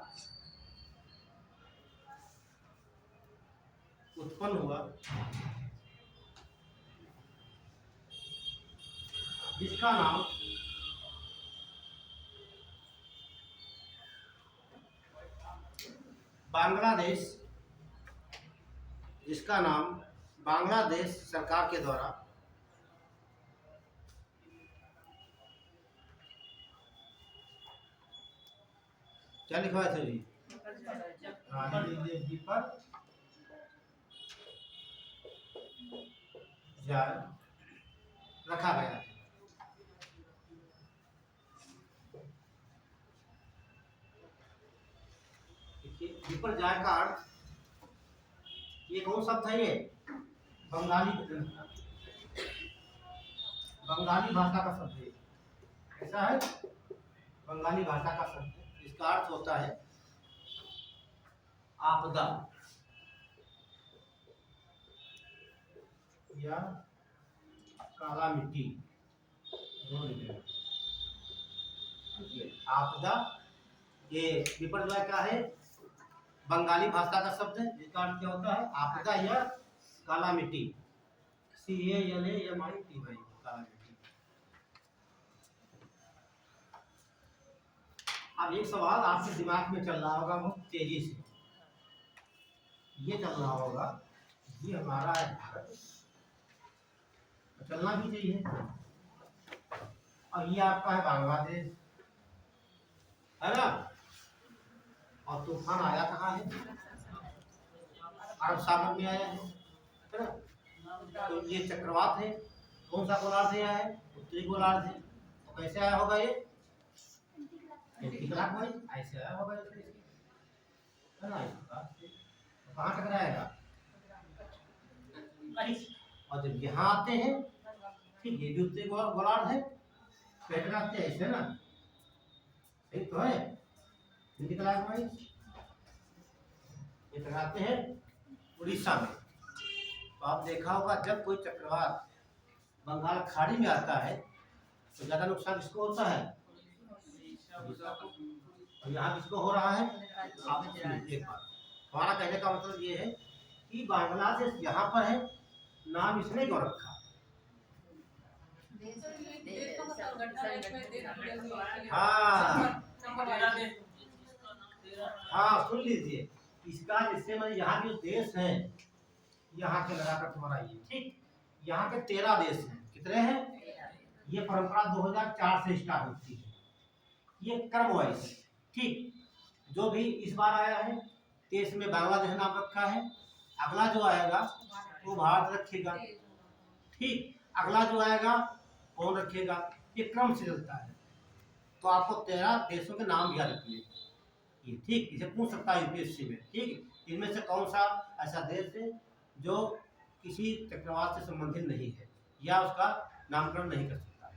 उत्पन्न हुआ जिसका नाम बांग्लादेश सरकार के द्वारा क्या लिखा है सर? हाँ, ये लीजिए विपर जाय रखा गया है। देखिए विपर जाय का अर्थ, ये कौन शब्द है? ये बंगाली भाषा का शब्द है। ऐसा है, बंगाली भाषा का शब्द है। इसका अर्थ होता है आपदा या काला मिट्टी। आपदा, ये विपर्यय क्या है? बंगाली भाषा का शब्द है जिसका अर्थ क्या होता है? आपदा या काला मिट्टी। CALAMITY, काला मिट्टी। अब एक सवाल आपके दिमाग में चल रहा होगा बहुत तेजी से, ये चल रहा होगा, ये हमारा है भारत, चलना भी चाहिए, और ये आपका है बांग्लादेश, है ना? और तूफान आया कहाँ है? अरब सागर में आया है ना? तो ये चक्रवात है, कौन सा गोलार्ध है? आया है उत्तरी गोलार्ध है। तो कैसे आया होगा ये? एंटीक्लॉकवाइज ऐसे आया होगा, है ना? तो कहाँ टकराएगा? और जब यहाँ आते हैं, ठीक, ये भी उत्तरी गोलार्ध है, टकराते हैं ऐसे ना, सही तो है? एंटीक्लॉकवाइज ये टकराते हैं उड़ीसा में। तो आप देखा होगा जब कोई चक्रवात बंगाल खाड़ी में आता है तो ज्यादा नुकसान किसको होता है? और यहाँ किसको हो रहा है? आप एक बार, हमारा कहने का मतलब ये है कि बांग्लादेश यहाँ पर है, नाम इसने क्यों रखा? हाँ हाँ, सुन लीजिए, इसका जिससे मैं यहाँ जो देश है, यहाँ के लगाकर तुम्हारा ये, ठीक, यहाँ के 13 देश हैं। कितने हैं? ये परंपरा 2004 से स्टार्ट होती है, ये क्रम वाइज, ठीक। जो भी इस बार आया है देश में बांग्लादेश नाम रखा है, अगला जो आएगा वो भारत रखेगा, ठीक, अगला जो आएगा कौन रखेगा, ये क्रम से चलता है। तो आपको 13 देशों के नाम याद रखने, ये ठीक, इसे पूछ सकता है यूपीएससी में, ठीक, इनमें से कौन सा ऐसा देश है जो किसी चक्रवात से संबंधित नहीं है या उसका नामकरण नहीं कर सकता है,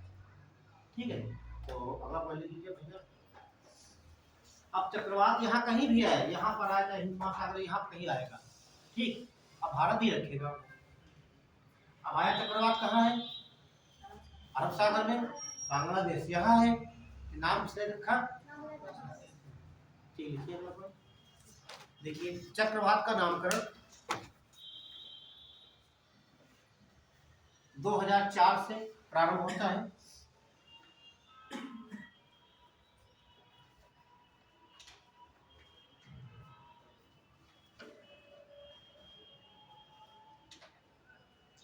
ठीक है। तो अगला पढ़ लीजिए भैया। अब चक्रवात यहाँ कहीं भी आए, यहाँ पर आएगा हिंद महासागर, यहाँ कहीं आएगा, ठीक, अब भारत ही रखेगा। अब आया चक्रवात कहाँ है? अरब सागर में, बांग्लादेश यहाँ है, नाम किसने रखा? ठीक, लिखिए अगला पॉइंट। देखिए चक्रवात का नामकरण 2004 से प्रारंभ होता है।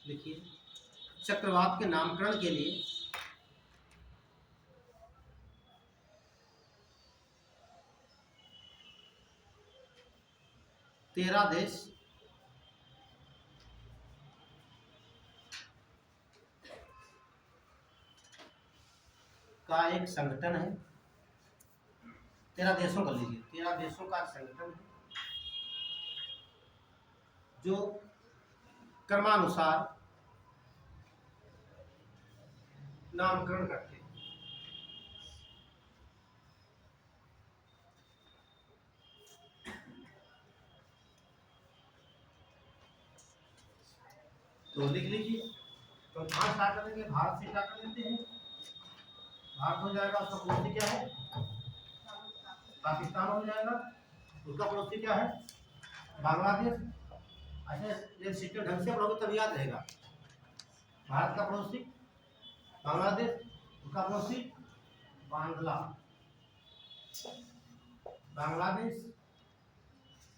देखिए चक्रवात के नामकरण के लिए तेरह देश का एक संगठन है, 13 देशों का लीजिए, 13 देशों का संगठन है जो क्रमानुसार नामकरण करते हैं। तो लिख लीजिए, तो कहाँ स्टार्ट करेंगे? भारत से स्टार्ट कर लेते हैं। भारत हो जाएगा, उसका पड़ोसी क्या है? पाकिस्तान हो जाएगा, उसका पड़ोसी क्या है? बांग्लादेश। अच्छा, ये सिस्टम ढंग से पढ़ोगे तभी याद रहेगा। भारत का पड़ोसी बांग्लादेश, उसका पड़ोसी बांग्लादेश,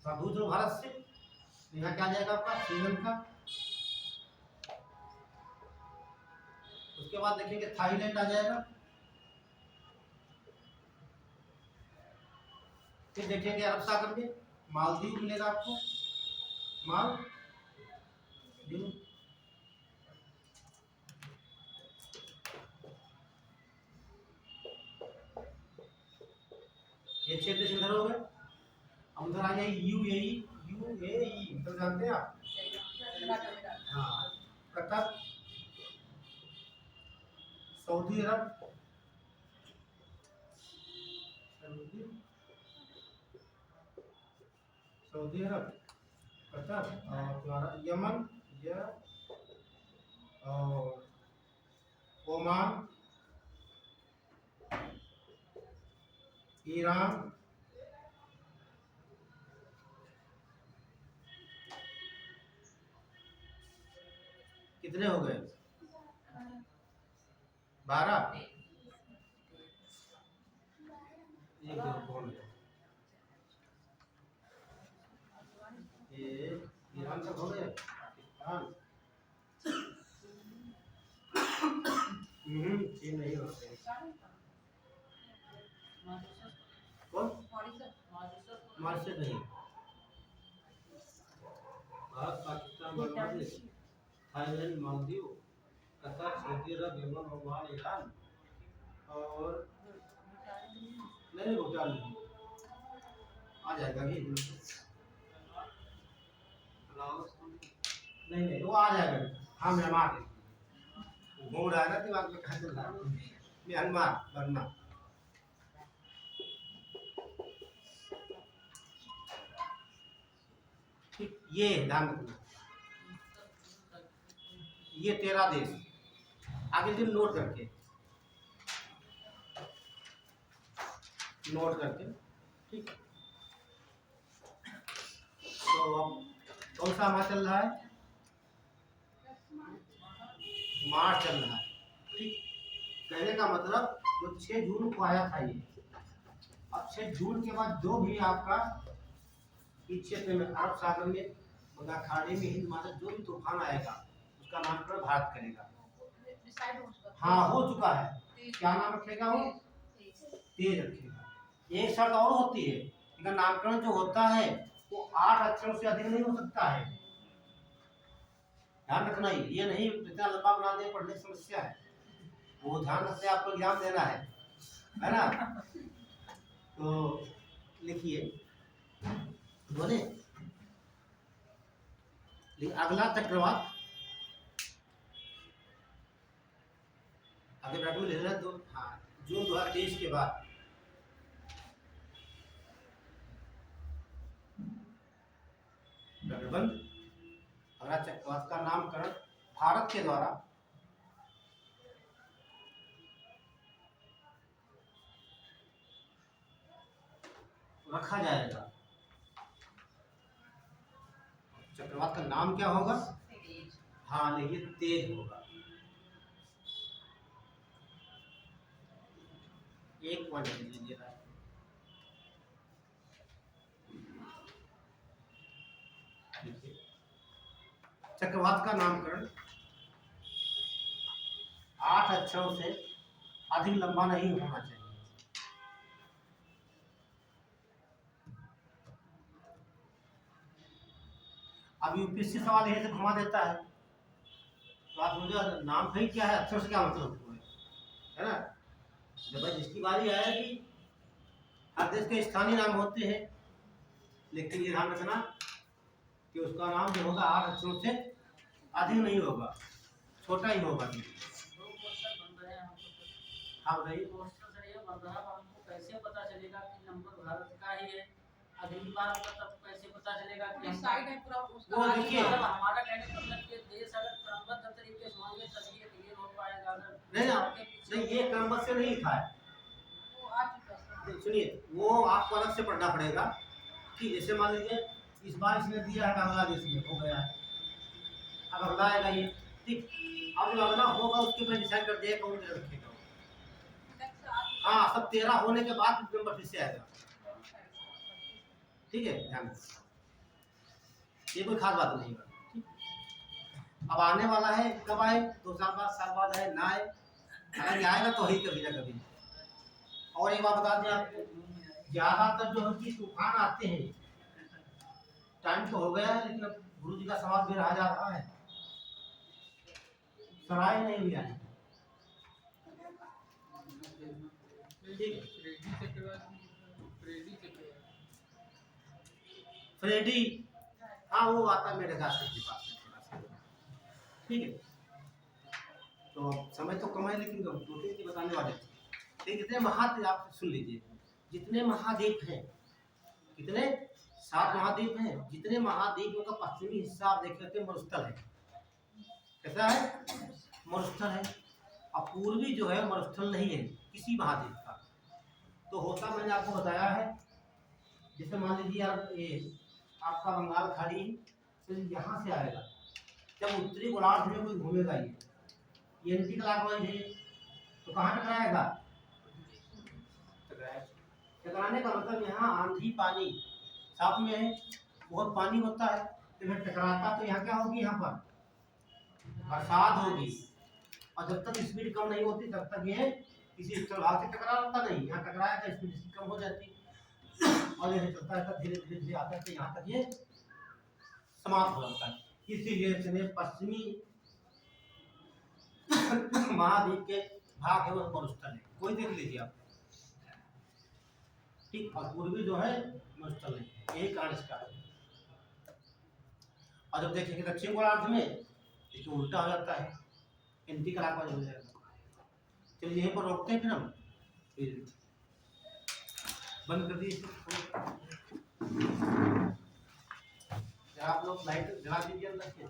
तो दूसरा भारत से यहाँ क्या आ जाएगा आपका? श्रीलंका। उसके बाद देखेंगे थाईलैंड आ जाएगा, फिर देखेंगे अरब सागर में मालदीव मिलेगा आपको, मालदीव। ये 6 देश इधर हो गए। अब उधर आ जाइए यूएई, मतलब जानते हैं आप? हाँ, कतर, सऊदी अरब, सऊदी अरब, कतर और तुम्हारा यमन या और ओमान, ईरान, कितने हो गए? 12। एक दो कौन है? ये ईरान तक हो गया, पाकिस्तान, चीन नहीं होते। कौन? मॉरिशस नहीं। Bharat, Pakistan, Bangladesh, Thailand, Maldives, Qatar, Saudi Arab, Yemen, Oman, Iran और नहीं, भूटान नहीं। आ जाएगा भी नहीं, वो आ जाएगा। हाँ, म्यांमार घूम रहा है ना दिमाग में, कहाँ चल रहा है? Myanmar, Burma. ठीक, ये ध्यान रखना, ये 13 देश। आगे दिन नोट करके ठीक। तो अब कौन सा माह चल रहा है? मार्च चल रहा है। ठीक, कहने का मतलब जो 6 जून को आया था ये, अब 6 जून के बाद जो भी आपका इस क्षेत्र में अरब सागर में, बंगाल खाड़ी में, हिंद महासागर जो भी तूफान आएगा उसका नामकरण भारत करेगा। हाँ, हो चुका है। क्या नाम रखेगा वो? तेज रखेगा। एक शर्त और होती है, इनका नामकरण जो होता है वो 8 अक्षरों से अधिक नहीं हो सकता है। ध्यान रखना, ये नहीं इतना लंबा बना दे, पढ़ने की समस्या है। वो ध्यान रखते आपको एग्जाम देना है ना? तो लिखिए, बोले अगला चक्रवात, आगे ब्रैकेट में लिख रहा है तो हाँ, जून 2023 के बाद बंद। अगला चक्रवात का नामकरण भारत के द्वारा रखा जाएगा। चक्रवात का नाम क्या होगा? हाँ, नहीं, तेज होगा। एक पॉइंट लीजिएगा। चक्रवात का नामकरण 8 अक्षरों से अधिक लंबा नहीं होना चाहिए। अब यूपीएससी सवाल यही से घुमा देता है, तो आप मुझे नाम कहीं क्या है, अक्षर से क्या मतलब है ना? जब जिसकी बारी आएगी, हर देश के स्थानीय नाम होते हैं, लेकिन ये ध्यान रखना कि उसका नाम जो होगा 8 अक्षरों से अधिक नहीं होगा, छोटा ही होगा। हाँ बताइए। हमको कैसे पता चलेगा कि नंबर भारत का ही है? अगली बार तब कैसे पता चलेगा कि साइड है पूरा उसका? वो देखिए, हमारा कहने का मतलब कि देश अगर क्रमबद्ध तरीके से होंगे तभी ये क्लियर हो पाएगा। नहीं, ये क्रमबद्ध से नहीं लिखा है। वो आ चुका है, सुनिए, वो आपको अलग से पढ़ना पड़ेगा कि जैसे मान लीजिए इस बार इसने दिया है बांग्लादेश में, हो गया है, अब अगला आएगा ये, ठीक। अब जो अगला होगा उसके ऊपर डिसाइड कर दिया कौन रखेगा। हाँ, सब 13 होने के बाद नंबर फिर से आएगा, ठीक है? ध्यान, ये कोई खास बात नहीं है। अब आने वाला है, कब आए? 2 साल बाद आए ना आए, अगर आएगा तो ही कभी ना कभी। और एक बात बता दें आपको, ज्यादातर जो है कि तूफान आते हैं। टाइम तो हो गया है, लेकिन अब गुरु जी का सवाल भी रहा जा रहा है, सराय नहीं हुआ है। ठीक है। फ्रेडी, हाँ वो आता मेरे घर से पास में थोड़ा सा। ठीक है, तो समय तो कम है, लेकिन दो तीन की बताने वाले थे। ठीक, कितने महाद्वीप आप सुन लीजिए, जितने महाद्वीप हैं, कितने 7 महाद्वीप हैं। जितने महाद्वीपों का पश्चिमी हिस्सा आप देख लेते हैं मरुस्थल है। कैसा है? मरुस्थल है। और पूर्वी जो है मरुस्थल नहीं है किसी महाद्वीप का। तो होता मैंने आपको बताया है, जैसे मान लीजिए आप ये आपका बंगाल खाड़ी तो यहाँ से आएगा, जब उत्तरी गोलार्ध में कोई घूमेगा ये एंटी क्लॉकवाइज है, तो कहाँ टकराएगा? टकराने का मतलब यहाँ आंधी पानी साथ में है, बहुत पानी होता है, तो फिर टकराता तो यहाँ क्या होगी? यहाँ पर बरसात होगी। और जब तक स्पीड कम नहीं होती तब तक ये किसी स्थल भाग से टकराता नहीं। यहाँ टकराया तो स्पीड कम हो जाती, और ये चलता रहता, धीरे धीरे धीरे आता है, तो यहाँ तक ये समाप्त हो जाता है। इसीलिए इसमें पश्चिमी महाद्वीप के भाग है वो मरुस्थल है, कोई देख लीजिए आप। ठीक, और पूर्वी जो है मरुस्थल है, यही कारण इसका है। और जब देखेंगे दक्षिण गोलार्ध में इसमें उल्टा हो जाता है, एंटी क्लॉकवाइज हो जाएगा। चलिए यहीं पर रोकते हैं, फिर हम फिर बंद कर दीजिए। आप लोग लाइट जला दीजिए अंदर से।